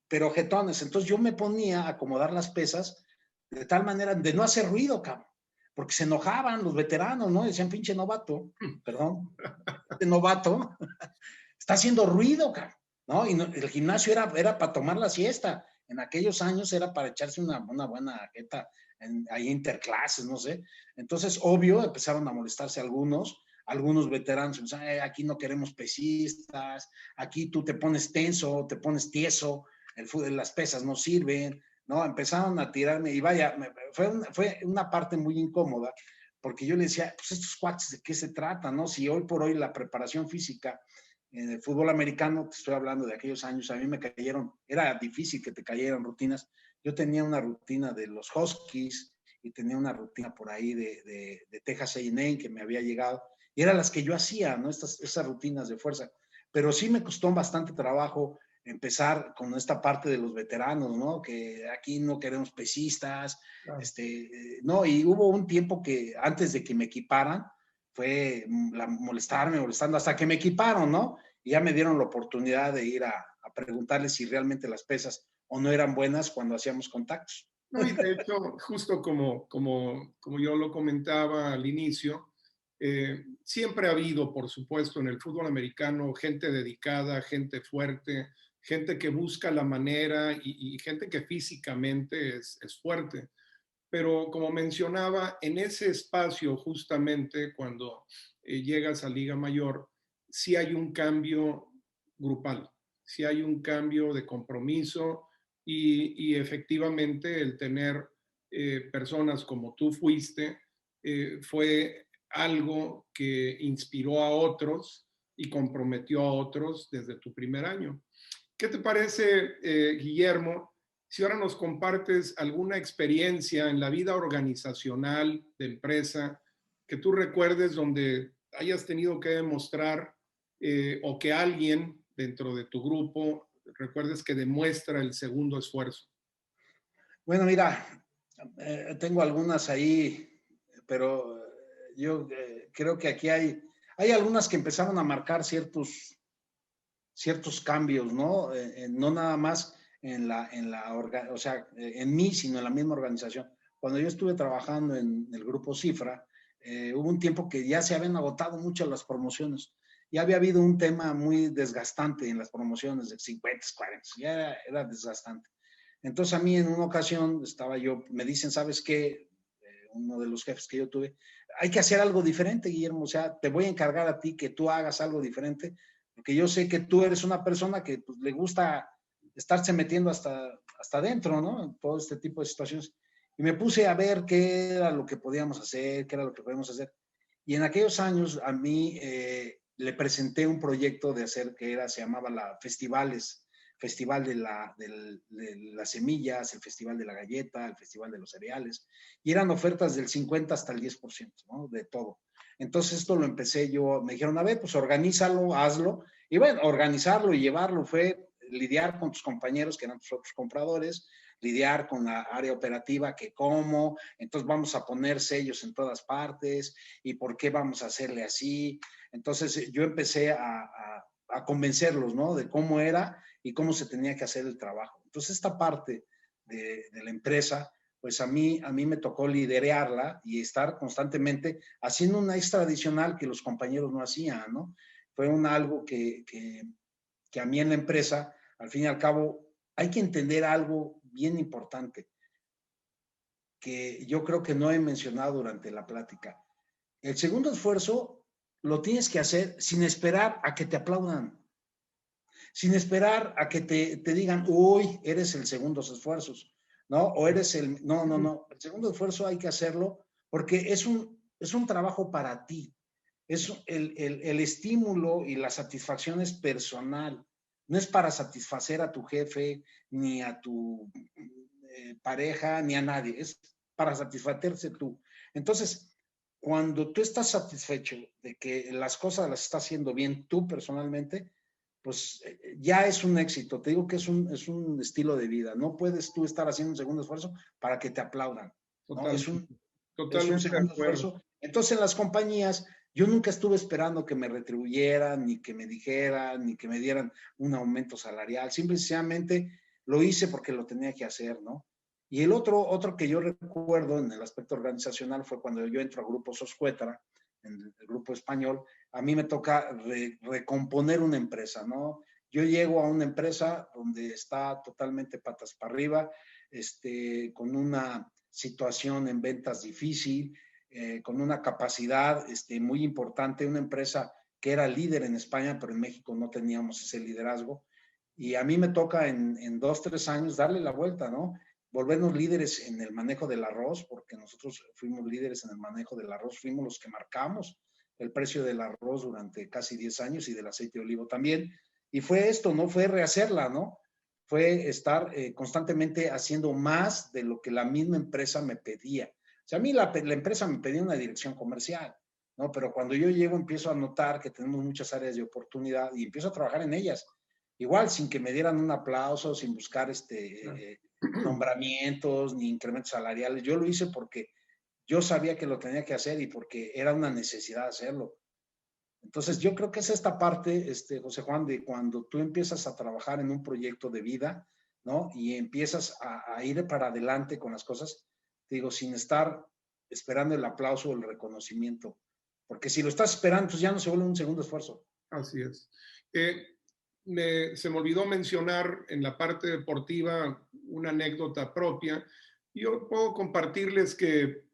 pero jetones. Entonces yo me ponía a acomodar las pesas de tal manera de no hacer ruido, cabrón, porque se enojaban los veteranos, ¿no? Decían, pinche novato, perdón, este novato, está haciendo ruido, cabrón, ¿no? Y el gimnasio era para tomar la siesta. En aquellos años era para echarse una buena jeta ahí interclases, no sé. Entonces, obvio, empezaron a molestarse algunos veteranos, o sea, aquí no queremos pesistas, aquí tú te pones tenso, te pones tieso, las pesas no sirven, ¿no? Empezaron a tirarme y vaya, fue una parte muy incómoda, porque yo le decía, pues estos cuates, ¿de qué se trata, no? Si hoy por hoy la preparación física en el fútbol americano, te estoy hablando de aquellos años, a mí me cayeron, era difícil que te cayeran rutinas. Yo tenía una rutina de los Huskies y tenía una rutina por ahí de Texas A&M que me había llegado, y eran las que yo hacía, ¿no? Esas rutinas de fuerza. Pero sí me costó bastante trabajo empezar con esta parte de los veteranos, ¿no? Que aquí no queremos pesistas, claro. No, y hubo un tiempo que antes de que me equiparan, fue molestando, hasta que me equiparon, ¿no? Y ya me dieron la oportunidad de ir a preguntarles si realmente las pesas o no eran buenas cuando hacíamos contactos. No, y de hecho, justo como yo lo comentaba al inicio, siempre ha habido, por supuesto, en el fútbol americano gente dedicada, gente fuerte, gente que busca la manera y gente que físicamente es fuerte. Pero como mencionaba, en ese espacio justamente cuando llegas a Liga Mayor, sí hay un cambio grupal, sí hay un cambio de compromiso y efectivamente el tener personas como tú fuiste fue algo que inspiró a otros y comprometió a otros desde tu primer año. ¿Qué te parece, Guillermo, si ahora nos compartes alguna experiencia en la vida organizacional de empresa que tú recuerdes donde hayas tenido que demostrar o que alguien dentro de tu grupo recuerdes que demuestra el segundo esfuerzo? Bueno, mira, tengo algunas ahí, pero yo creo que aquí hay algunas que empezaron a marcar ciertos cambios, ¿no? No nada más o sea, en mí, sino en la misma organización. Cuando yo estuve trabajando en el grupo Cifra, hubo un tiempo que ya se habían agotado muchas las promociones. Ya había habido un tema muy desgastante en las promociones de 50, 40, ya era desgastante. Entonces a mí en una ocasión me dicen, ¿sabes qué? Uno de los jefes que yo tuve, hay que hacer algo diferente, Guillermo, o sea, te voy a encargar a ti que tú hagas algo diferente, porque yo sé que tú eres una persona que pues, le gusta estarse metiendo hasta adentro, ¿no? En todo este tipo de situaciones. Y me puse a ver qué era lo que podíamos hacer, qué era lo que podíamos hacer. Y en aquellos años a mí le presenté un proyecto de hacer se llamaba la Festival de las Semillas, el Festival de la Galleta, el Festival de los Cereales, y eran ofertas del 50 hasta el 10%, ¿no? De todo. Entonces esto lo empecé yo, me dijeron, a ver, pues organízalo, hazlo, y bueno, organizarlo y llevarlo fue lidiar con tus compañeros que eran tus otros compradores, lidiar con la área operativa, que cómo, entonces vamos a poner sellos en todas partes, y por qué vamos a hacerle así. Entonces yo empecé a convencerlos, ¿no? De cómo era y cómo se tenía que hacer el trabajo. Entonces esta parte de la empresa, pues a mí me tocó liderarla y estar constantemente haciendo una extra adicional que los compañeros no hacían, ¿no? Fue algo que a mí en la empresa, al fin y al cabo, hay que entender algo bien importante que yo creo que no he mencionado durante la plática. El segundo esfuerzo lo tienes que hacer sin esperar a que te aplaudan, sin esperar a que te digan, uy, eres el segundo esfuerzo, ¿no? O eres no. El segundo esfuerzo hay que hacerlo porque es un trabajo para ti. Es el estímulo y la satisfacción es personal. No es para satisfacer a tu jefe, ni a tu pareja, ni a nadie. Es para satisfacerse tú. Entonces, cuando tú estás satisfecho de que las cosas las estás haciendo bien tú personalmente, pues ya es un éxito. Te digo que es un estilo de vida. No puedes tú estar haciendo un segundo esfuerzo para que te aplaudan, ¿no? Totalmente, Es un totalmente de segundo acuerdo. esfuerzo. Entonces, en las compañías, yo nunca estuve esperando que me retribuyeran, ni que me dijeran, ni que me dieran un aumento salarial. Simplemente lo hice porque lo tenía que hacer, ¿no? Y el otro que yo recuerdo en el aspecto organizacional fue cuando yo entro a Grupo Soscuetra, en el grupo español, a mí me toca recomponer una empresa, ¿no? Yo llego a una empresa donde está totalmente patas para arriba, con una situación en ventas difícil, con una capacidad muy importante, una empresa que era líder en España, pero en México no teníamos ese liderazgo. Y a mí me toca en 2, 3 años darle la vuelta, ¿no? Volvernos líderes en el manejo del arroz, porque nosotros fuimos líderes en el manejo del arroz, fuimos los que marcamos el precio del arroz durante casi 10 años y del aceite de olivo también. Y fue esto, ¿no? Fue rehacerla, ¿no? Fue estar constantemente haciendo más de lo que la misma empresa me pedía. O sea, a mí la empresa me pedía una dirección comercial, ¿no? Pero cuando yo llego empiezo a notar que tenemos muchas áreas de oportunidad y empiezo a trabajar en ellas. Igual, sin que me dieran un aplauso, sin buscar nombramientos ni incrementos salariales. Yo lo hice porque yo sabía que lo tenía que hacer y porque era una necesidad hacerlo. Entonces, yo creo que es esta parte, José Juan, de cuando tú empiezas a trabajar en un proyecto de vida, ¿no? Y empiezas a ir para adelante con las cosas, te digo, sin estar esperando el aplauso o el reconocimiento. Porque si lo estás esperando, pues ya no se vuelve un segundo esfuerzo. Así es. Se me olvidó mencionar en la parte deportiva una anécdota propia. Yo puedo compartirles que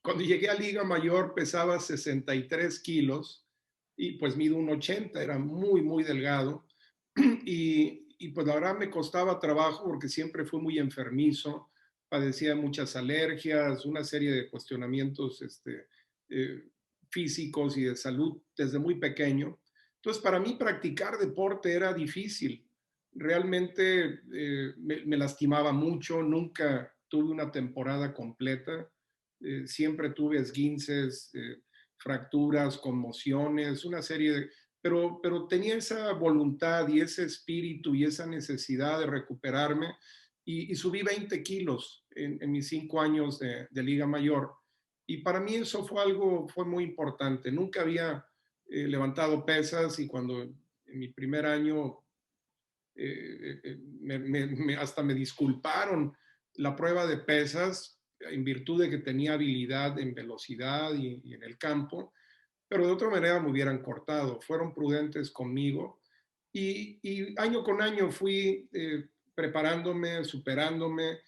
cuando llegué a Liga Mayor pesaba 63 kilos y pues mido 1,80, era muy, muy delgado. Y pues la verdad me costaba trabajo porque siempre fui muy enfermizo, padecía muchas alergias, una serie de cuestionamientos eh, físicos y de salud desde muy pequeño. Entonces, para mí practicar deporte era difícil. Realmente me lastimaba mucho, nunca tuve una temporada completa, siempre tuve esguinces, fracturas, conmociones, una serie de... Pero tenía esa voluntad y ese espíritu y esa necesidad de recuperarme y subí 20 kilos en mis 5 años de Liga Mayor. Y para mí eso fue muy importante. Nunca había levantado pesas y cuando en mi primer año hasta me disculparon la prueba de pesas en virtud de que tenía habilidad en velocidad y en el campo, pero de otra manera me hubieran cortado. Fueron prudentes conmigo y año con año fui preparándome, superándome,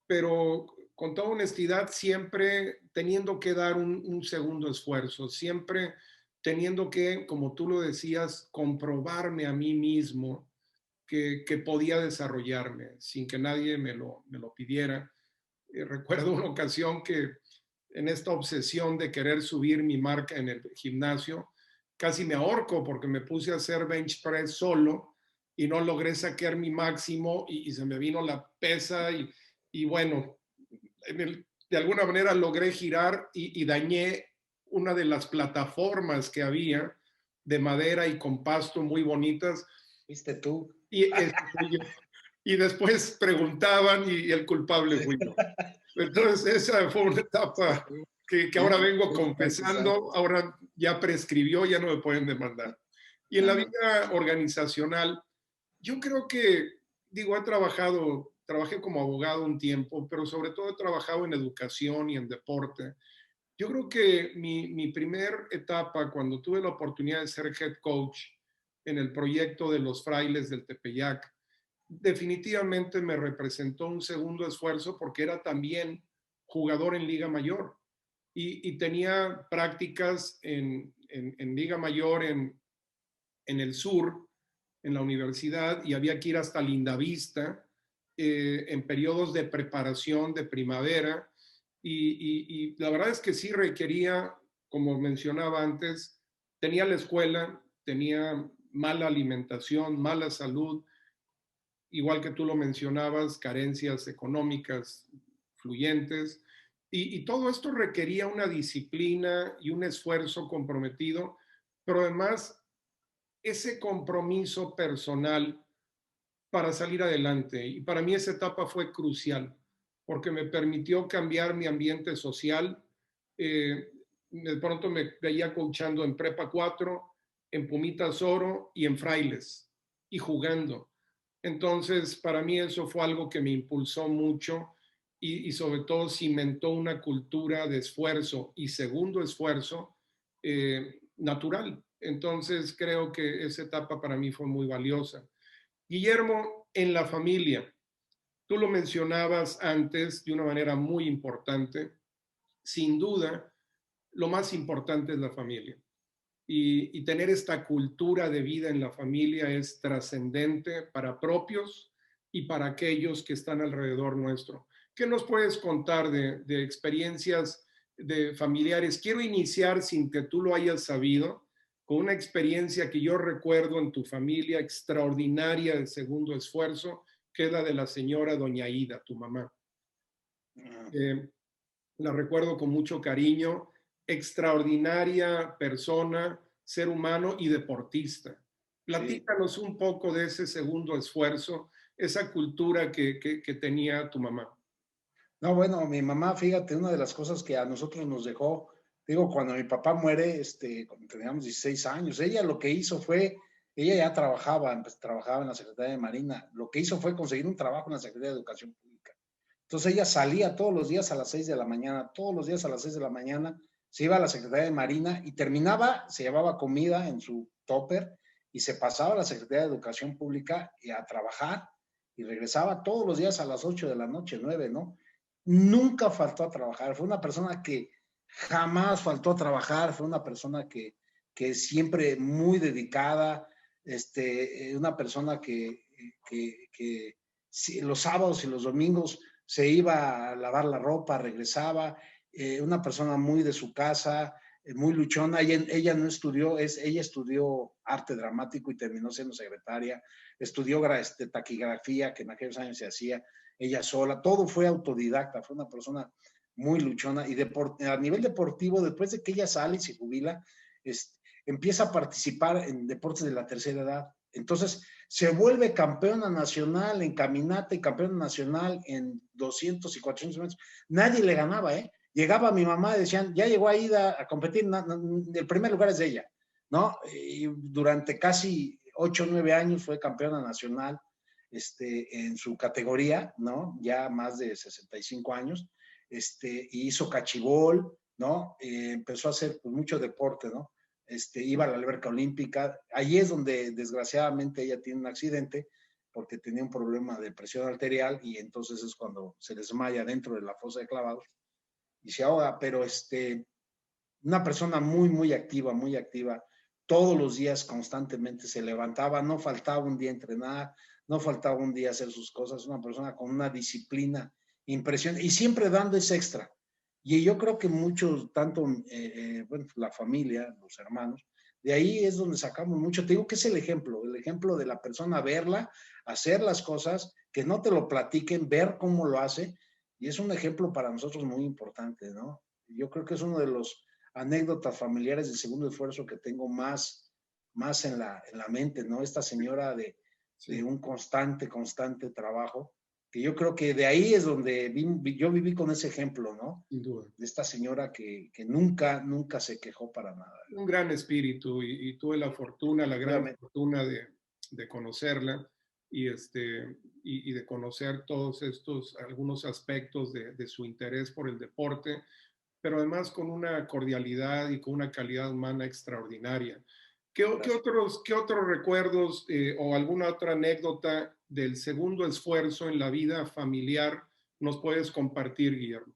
pero con toda honestidad siempre teniendo que dar un segundo esfuerzo, siempre teniendo que, como tú lo decías, comprobarme a mí mismo que podía desarrollarme sin que nadie me lo pidiera. Recuerdo una ocasión que en esta obsesión de querer subir mi marca en el gimnasio, casi me ahorco porque me puse a hacer bench press solo y no logré sacar mi máximo y se me vino la pesa y bueno, de alguna manera logré girar y dañé una de las plataformas que había de madera y con pasto muy bonitas. ¿Viste tú? Y, y después preguntaban y el culpable fui yo. Entonces esa fue una etapa que ahora vengo confesando, ahora ya prescribió, ya no me pueden demandar. Y en la vida organizacional, yo creo que, digo, trabajé como abogado un tiempo, pero sobre todo he trabajado en educación y en deporte. Yo creo que mi primer etapa, cuando tuve la oportunidad de ser head coach en el proyecto de los frailes del Tepeyac, definitivamente me representó un segundo esfuerzo porque era también jugador en Liga Mayor y tenía prácticas en Liga Mayor en el sur, en la universidad, y había que ir hasta Lindavista en periodos de preparación de primavera. Y la verdad es que sí requería, como mencionaba antes, tenía la escuela, tenía mala alimentación, mala salud, igual que tú lo mencionabas, carencias económicas fluyentes. Y todo esto requería una disciplina y un esfuerzo comprometido, pero además ese compromiso personal para salir adelante. Y para mí esa etapa fue crucial, porque me permitió cambiar mi ambiente social. De pronto me veía coachando en Prepa 4, en Pumitas Oro y en Frailes, y jugando. Entonces, para mí eso fue algo que me impulsó mucho y sobre todo cimentó una cultura de esfuerzo y segundo esfuerzo natural. Entonces, creo que esa etapa para mí fue muy valiosa. Guillermo, en la familia, tú lo mencionabas antes de una manera muy importante. Sin duda, lo más importante es la familia. Y tener esta cultura de vida en la familia es trascendente para propios y para aquellos que están alrededor nuestro. ¿Qué nos puedes contar de experiencias de familiares? Quiero iniciar sin que tú lo hayas sabido, con una experiencia que yo recuerdo en tu familia extraordinaria de segundo esfuerzo, que es la de la señora doña Ida, tu mamá. La recuerdo con mucho cariño, extraordinaria persona, ser humano y deportista. Platícanos un poco de ese segundo esfuerzo, esa cultura que tenía tu mamá. No, bueno, mi mamá, fíjate, una de las cosas que a nosotros nos dejó, digo, cuando mi papá muere, cuando teníamos 16 años, ella lo que hizo fue, ella ya trabajaba, pues, trabajaba en la Secretaría de Marina, lo que hizo fue conseguir un trabajo en la Secretaría de Educación Pública. Entonces ella salía todos los días a las 6 de la mañana, todos los días a las 6 de la mañana, se iba a la Secretaría de Marina y terminaba, se llevaba comida en su topper y se pasaba a la Secretaría de Educación Pública y a trabajar y regresaba todos los días a las 8 de la noche, 9, ¿no? Nunca faltó a trabajar, fue una persona que jamás faltó a trabajar, fue una persona que siempre muy dedicada, una persona que los sábados y los domingos se iba a lavar la ropa, regresaba, una persona muy de su casa, muy luchona. Ella no estudió, ella estudió arte dramático y terminó siendo secretaria, estudió taquigrafía, que en aquellos años se hacía ella sola, todo fue autodidacta, fue una persona muy luchona y a nivel deportivo, después de que ella sale y se jubila, empieza a participar en deportes de la tercera edad. Entonces, se vuelve campeona nacional en caminata y campeona nacional en 200 y 400 metros. Nadie le ganaba, ¿eh? Llegaba mi mamá y decían, ya llegó Aida a competir, el primer lugar es de ella, ¿no? Y durante casi 8 o 9 años fue campeona nacional en su categoría, ¿no? Ya más de 65 años, y hizo cachibol, ¿no? Empezó a hacer pues, mucho deporte, ¿no? Iba a la alberca olímpica. Allí es donde desgraciadamente ella tiene un accidente porque tenía un problema de presión arterial y entonces es cuando se desmaya dentro de la fosa de clavados y se ahoga, pero una persona muy, muy activa, todos los días constantemente se levantaba, no faltaba un día entrenar, no faltaba un día hacer sus cosas, una persona con una disciplina impresionante y siempre dando ese extra. Y yo creo que muchos, tanto bueno, la familia, los hermanos, de ahí es donde sacamos mucho. Te digo que es el ejemplo de la persona verla, hacer las cosas, que no te lo platiquen, ver cómo lo hace. Y es un ejemplo para nosotros muy importante, ¿no? Yo creo que es uno de los anécdotas familiares del segundo esfuerzo que tengo más en la mente, ¿no? Esta señora de un constante trabajo, que yo creo que de ahí es donde yo viví con ese ejemplo, ¿no? Sin duda. De esta señora que nunca se quejó para nada. Un gran espíritu y tuve la fortuna, la gran Efectivamente. fortuna de conocerla y de conocer todos estos, algunos aspectos de su interés por el deporte, pero además con una cordialidad y con una calidad humana extraordinaria. Gracias. Qué otros recuerdos o alguna otra anécdota del segundo esfuerzo en la vida familiar nos puedes compartir, Guillermo?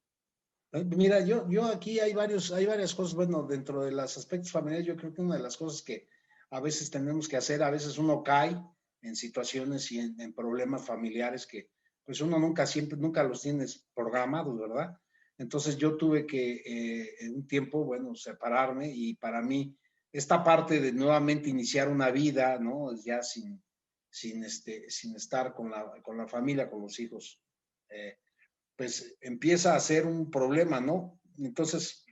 Mira, yo aquí hay varias cosas, bueno, dentro de los aspectos familiares, yo creo que una de las cosas que a veces tenemos que hacer, a veces uno cae en situaciones y en problemas familiares que pues uno nunca los tienes programados, ¿verdad? Entonces yo tuve que en un tiempo, bueno, separarme y para mí esta parte de nuevamente iniciar una vida, ¿no? Ya sin estar con la familia, con los hijos. Pues empieza a ser un problema, ¿no? Entonces,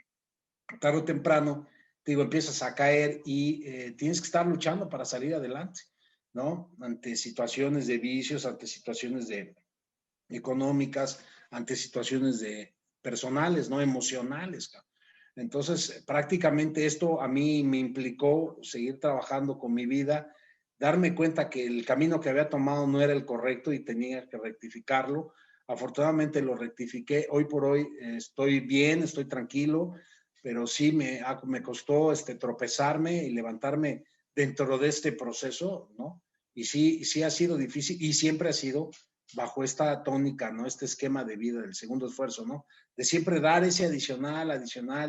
tarde o temprano, te digo, empiezas a caer y tienes que estar luchando para salir adelante, ¿no? Ante situaciones de vicios, ante situaciones económicas, ante situaciones de personales, ¿no? Emocionales. Entonces, prácticamente esto a mí me implicó seguir trabajando con mi vida, darme cuenta que el camino que había tomado no era el correcto y tenía que rectificarlo. Afortunadamente lo rectifiqué. Hoy por hoy estoy bien, estoy tranquilo, pero sí me costó tropezarme y levantarme dentro de este proceso, ¿no? Y sí ha sido difícil y siempre ha sido bajo esta tónica, ¿no? Este esquema de vida del segundo esfuerzo, ¿no? De siempre dar ese adicional,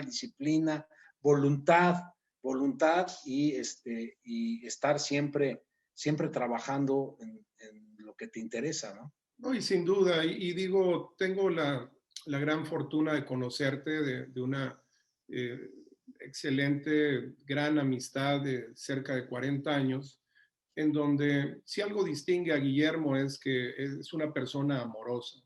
disciplina, voluntad y estar siempre trabajando en lo que te interesa, ¿no? No, y sin duda, y digo, tengo la gran fortuna de conocerte, de una eh, excelente, gran amistad de cerca de 40 años, en donde si algo distingue a Guillermo es que es una persona amorosa,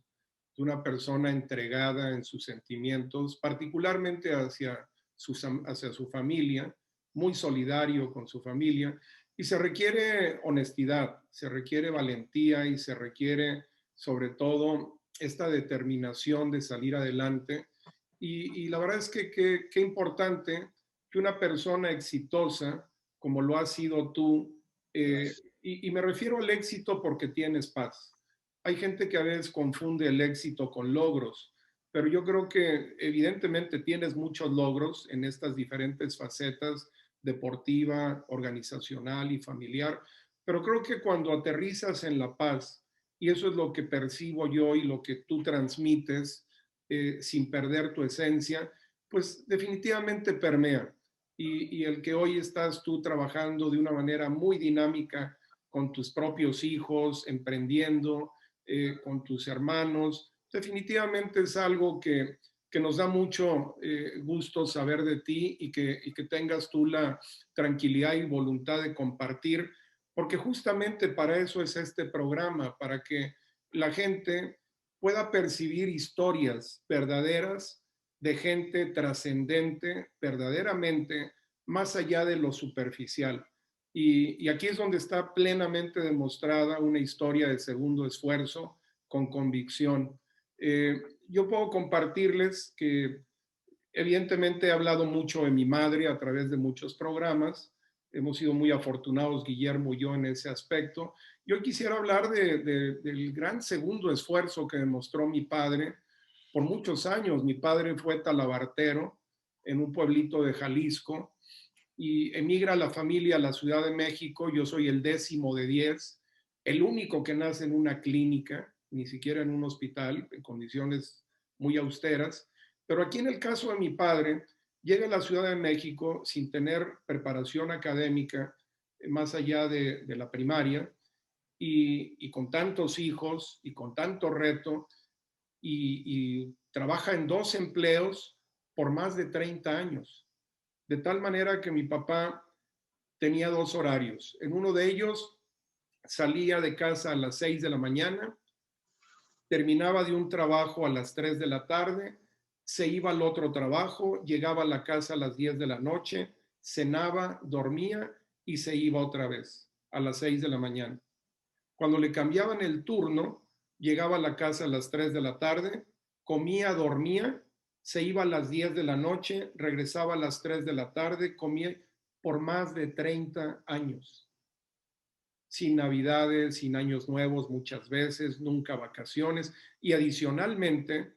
una persona entregada en sus sentimientos, particularmente hacia su familia, muy solidario con su familia, y se requiere honestidad, se requiere valentía y se requiere sobre todo esta determinación de salir adelante. Y la verdad es que qué importante que una persona exitosa, como lo has sido tú, y me refiero al éxito porque tienes paz. Hay gente que a veces confunde el éxito con logros, pero yo creo que evidentemente tienes muchos logros en estas diferentes facetas, deportiva, organizacional y familiar, pero creo que cuando aterrizas en la paz, y eso es lo que percibo yo y lo que tú transmites, sin perder tu esencia, pues definitivamente permea. Y el que hoy estás tú trabajando de una manera muy dinámica con tus propios hijos, emprendiendo, con tus hermanos, definitivamente es algo que nos da mucho gusto saber de ti y que tengas tú la tranquilidad y voluntad de compartir, porque justamente para eso es este programa, para que la gente pueda percibir historias verdaderas de gente trascendente, verdaderamente, más allá de lo superficial. Y aquí es donde está plenamente demostrada una historia de segundo esfuerzo con convicción. Yo puedo compartirles que evidentemente he hablado mucho de mi madre a través de muchos programas. Hemos sido muy afortunados, Guillermo y yo, en ese aspecto. Yo quisiera hablar del gran segundo esfuerzo que demostró mi padre por muchos años. Mi padre fue talabartero en un pueblito de Jalisco y emigra la familia a la Ciudad de México. Yo soy el 10º de 10, el único que nace en una clínica, ni siquiera en un hospital, en condiciones muy austeras. Pero aquí en el caso de mi padre, llega a la Ciudad de México sin tener preparación académica más allá de la primaria y con tantos hijos y con tanto reto y trabaja en 2 empleos por más de 30 años. De tal manera que mi papá tenía 2 horarios. En uno de ellos salía de casa a las 6 de la mañana, terminaba de un trabajo a las 3 de la tarde, se iba al otro trabajo, llegaba a la casa a las 10 de la noche, cenaba, dormía y se iba otra vez a las 6 de la mañana. Cuando le cambiaban el turno, llegaba a la casa a las 3 de la tarde, comía, dormía, se iba a las 10 de la noche, regresaba a las 3 de la tarde, comía por más de 30 años. Sin navidades, sin años nuevos muchas veces, nunca vacaciones. Y adicionalmente,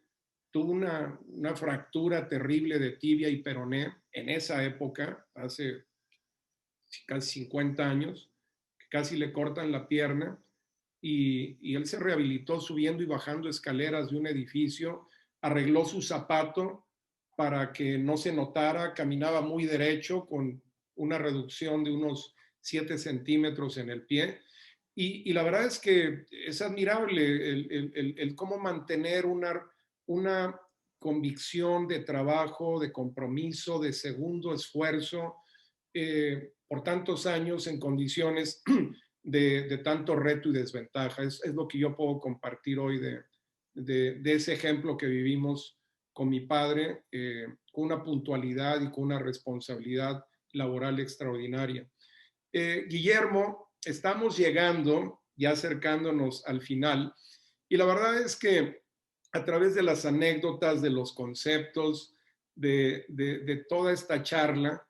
tuvo una fractura terrible de tibia y peroné en esa época, hace casi 50 años, que casi le cortan la pierna. Y él se rehabilitó subiendo y bajando escaleras de un edificio, arregló su zapato para que no se notara, caminaba muy derecho con una reducción de unos 7 centímetros en el pie. Y la verdad es que es admirable el cómo mantener una convicción de trabajo, de compromiso, de segundo esfuerzo por tantos años en condiciones de tanto reto y desventaja. Es lo que yo puedo compartir hoy de ese ejemplo que vivimos con mi padre, con una puntualidad y con una responsabilidad laboral extraordinaria. Guillermo, estamos llegando, ya acercándonos al final, y la verdad es que a través de las anécdotas, de los conceptos, de toda esta charla,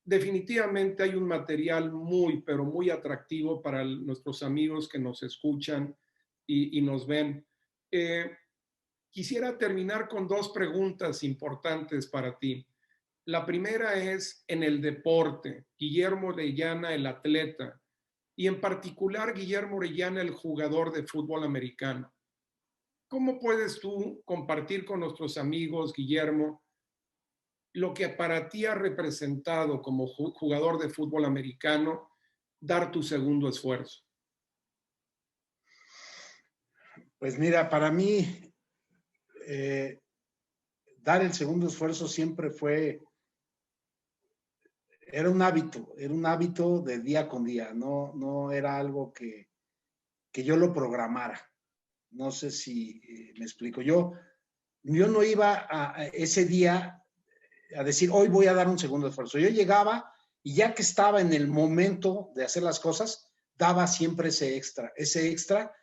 definitivamente hay un material muy, pero muy atractivo para nuestros amigos que nos escuchan y nos ven. Quisiera terminar con 2 preguntas importantes para ti. La primera es en el deporte, Guillermo Orellana, el atleta, y en particular Guillermo Orellana, el jugador de fútbol americano. ¿Cómo puedes tú compartir con nuestros amigos, Guillermo, lo que para ti ha representado como jugador de fútbol americano dar tu segundo esfuerzo? Pues mira, para mí dar el segundo esfuerzo siempre era un hábito de día con día, no era algo que yo lo programara. No sé si me explico. Yo no iba a ese día a decir, hoy voy a dar un segundo esfuerzo. Yo llegaba y ya que estaba en el momento de hacer las cosas, daba siempre ese extra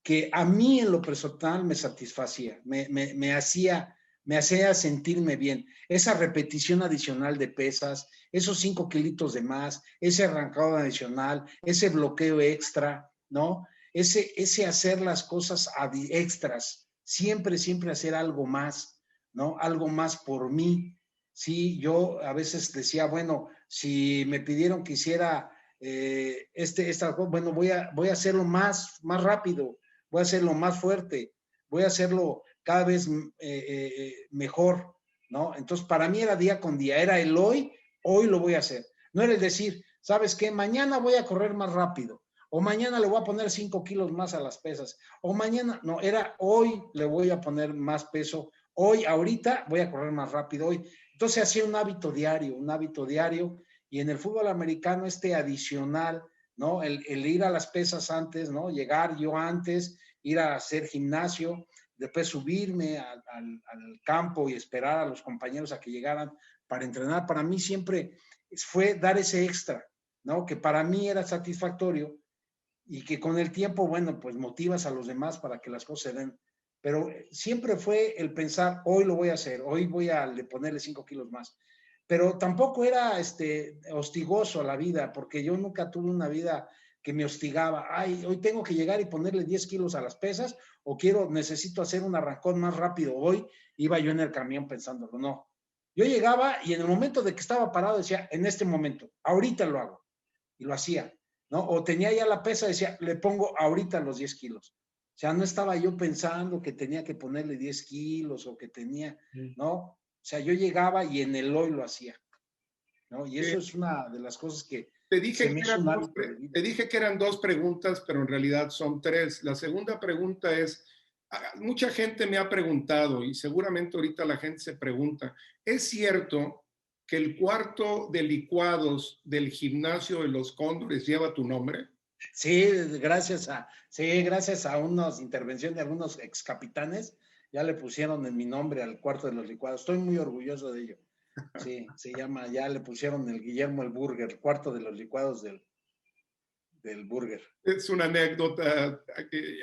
que a mí en lo personal me satisfacía, me hacía sentirme bien. Esa repetición adicional de pesas, esos 5 kilitos de más, ese arrancado adicional, ese bloqueo extra, ¿no? Ese hacer las cosas extras, siempre, siempre hacer algo más, ¿no? Algo más por mí. Sí, yo a veces decía, bueno, si me pidieron que hiciera bueno, voy a hacerlo rápido, voy a hacerlo más fuerte, voy a hacerlo cada vez mejor, ¿no? Entonces, para mí era día con día, era el hoy lo voy a hacer. No era el decir, ¿sabes qué? Mañana voy a correr más rápido, o mañana le voy a poner 5 kilos más a las pesas, o mañana, no, era hoy le voy a poner más peso, hoy, ahorita voy a correr más rápido, hoy. Entonces, hacía un hábito diario, y en el fútbol americano adicional, ¿no? El ir a las pesas antes, ¿no? Llegar yo antes, ir a hacer gimnasio, después subirme al campo y esperar a los compañeros a que llegaran para entrenar. Para mí siempre fue dar ese extra, ¿no? Que para mí era satisfactorio y que con el tiempo, bueno, pues motivas a los demás para que las cosas se den. Pero siempre fue el pensar, hoy lo voy a hacer, hoy voy a ponerle 5 kilos más. Pero tampoco era hostigoso a la vida, porque yo nunca tuve una vida que me hostigaba. Ay, hoy tengo que llegar y ponerle 10 kilos a las pesas, o necesito hacer un arrancón más rápido. Hoy iba yo en el camión pensándolo, no. Yo llegaba y en el momento de que estaba parado decía, en este momento, ahorita lo hago. Y lo hacía, ¿no? O tenía ya la pesa, decía, le pongo ahorita los 10 kilos. O sea, no estaba yo pensando que tenía que ponerle 10 kilos o que tenía, ¿no? O sea, yo llegaba y en el hoy lo hacía, ¿no? Y eso es una de las cosas que te dije se me que hizo un hábito de vida. te dije que eran 2 preguntas, pero en realidad son 3. La segunda pregunta es, mucha gente me ha preguntado, y seguramente ahorita la gente se pregunta, ¿es cierto que el cuarto de licuados del gimnasio de los Cóndores lleva tu nombre? Sí, gracias a una intervención de algunos ex capitanes, ya le pusieron en mi nombre al cuarto de los licuados. Estoy muy orgulloso de ello. Sí, se llama, ya le pusieron el Guillermo el Burger, cuarto de los licuados del Burger. Es una anécdota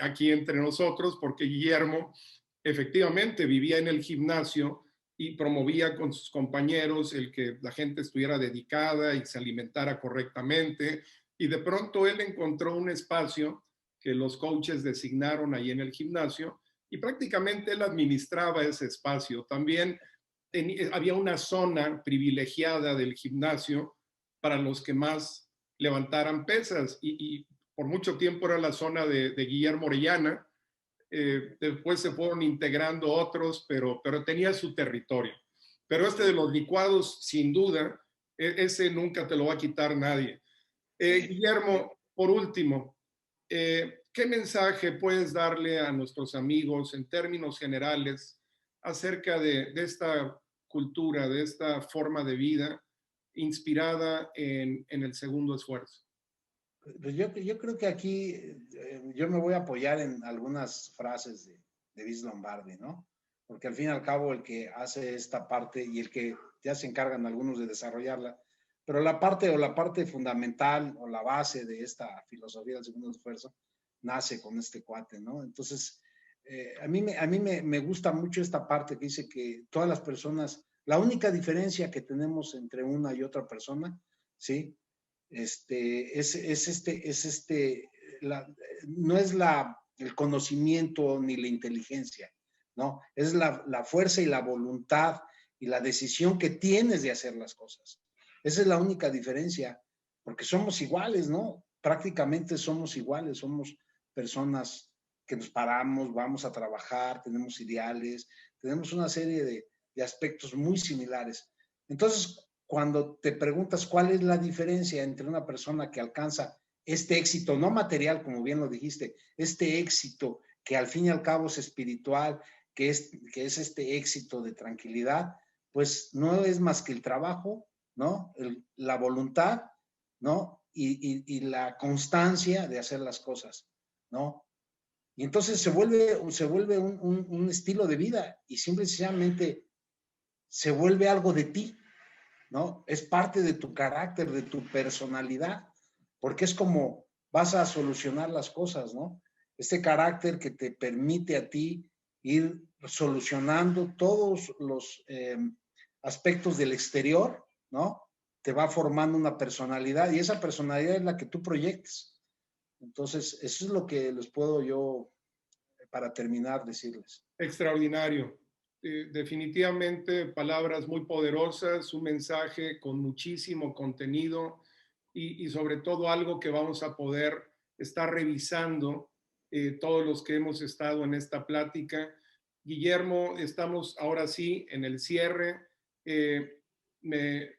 aquí entre nosotros, porque Guillermo efectivamente vivía en el gimnasio y promovía con sus compañeros el que la gente estuviera dedicada y se alimentara correctamente. Y de pronto él encontró un espacio que los coaches designaron ahí en el gimnasio y prácticamente él administraba ese espacio. También había una zona privilegiada del gimnasio para los que más levantaran pesas y por mucho tiempo era la zona de Guillermo Orellana. Después se fueron integrando otros, pero tenía su territorio. Pero este de los licuados, sin duda, ese nunca te lo va a quitar nadie. Guillermo, por último, ¿qué mensaje puedes darle a nuestros amigos en términos generales acerca de esta cultura, de esta forma de vida inspirada en el segundo esfuerzo? Pues yo creo que aquí yo me voy a apoyar en algunas frases de Vince Lombardi, ¿no? Porque al fin y al cabo el que hace esta parte y el que ya se encargan algunos de desarrollarla, pero la parte fundamental o la base de esta filosofía del segundo esfuerzo nace con este cuate, ¿no? Entonces, a mí me gusta mucho esta parte que dice que todas las personas, la única diferencia que tenemos entre una y otra persona, ¿sí? No es el conocimiento ni la inteligencia, ¿no? Es la fuerza y la voluntad y la decisión que tienes de hacer las cosas. Esa es la única diferencia, porque somos iguales, ¿no? Prácticamente somos iguales, somos personas que nos paramos, vamos a trabajar, tenemos ideales, tenemos una serie de aspectos muy similares. Entonces, cuando te preguntas cuál es la diferencia entre una persona que alcanza este éxito, no material, como bien lo dijiste, este éxito que al fin y al cabo es espiritual, que es este éxito de tranquilidad, pues no es más que el trabajo, ¿no? La voluntad, ¿no? Y la constancia de hacer las cosas, ¿no? Y entonces se vuelve un estilo de vida y simplemente se vuelve algo de ti, ¿no? Es parte de tu carácter, de tu personalidad, porque es como vas a solucionar las cosas, ¿no? este carácter que te permite a ti ir solucionando todos los aspectos del exterior, ¿no? Te va formando una personalidad y esa personalidad es la que tú proyectes. Entonces, eso es lo que les puedo yo, para terminar, decirles. Extraordinario. Definitivamente palabras muy poderosas, un mensaje con muchísimo contenido y sobre todo algo que vamos a poder estar revisando todos los que hemos estado en esta plática. Guillermo, estamos ahora sí en el cierre. Eh, me,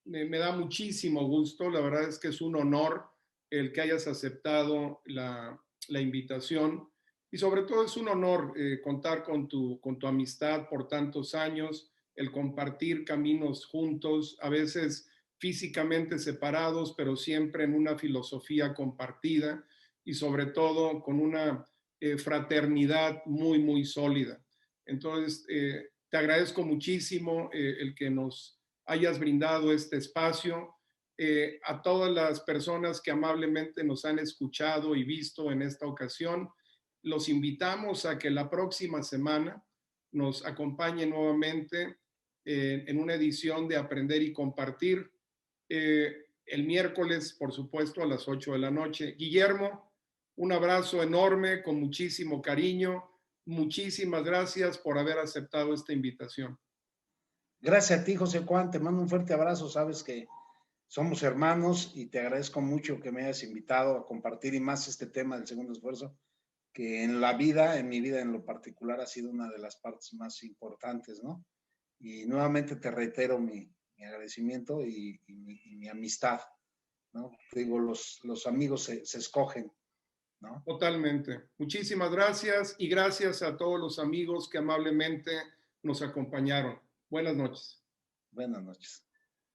me da muchísimo gusto, la verdad es que es un honor el que hayas aceptado la invitación y sobre todo es un honor contar con tu amistad por tantos años, el compartir caminos juntos, a veces físicamente separados, pero siempre en una filosofía compartida y sobre todo con una fraternidad muy, muy sólida. Entonces, te agradezco muchísimo el que nos hayas brindado este espacio. A todas las personas que amablemente nos han escuchado y visto en esta ocasión, los invitamos a que la próxima semana nos acompañen nuevamente en una edición de Aprender y Compartir. El miércoles, por supuesto, a las 8 de la noche. Guillermo, un abrazo enorme, con muchísimo cariño. Muchísimas gracias por haber aceptado esta invitación. Gracias a ti, José Juan, te mando un fuerte abrazo, sabes que somos hermanos y te agradezco mucho que me hayas invitado a compartir y más este tema del segundo esfuerzo, que en la vida, en mi vida en lo particular, ha sido una de las partes más importantes, ¿no? Y nuevamente te reitero mi agradecimiento y mi amistad, ¿no? Digo, los amigos se escogen, ¿no? Totalmente. Muchísimas gracias y gracias a todos los amigos que amablemente nos acompañaron. Buenas noches. Buenas noches.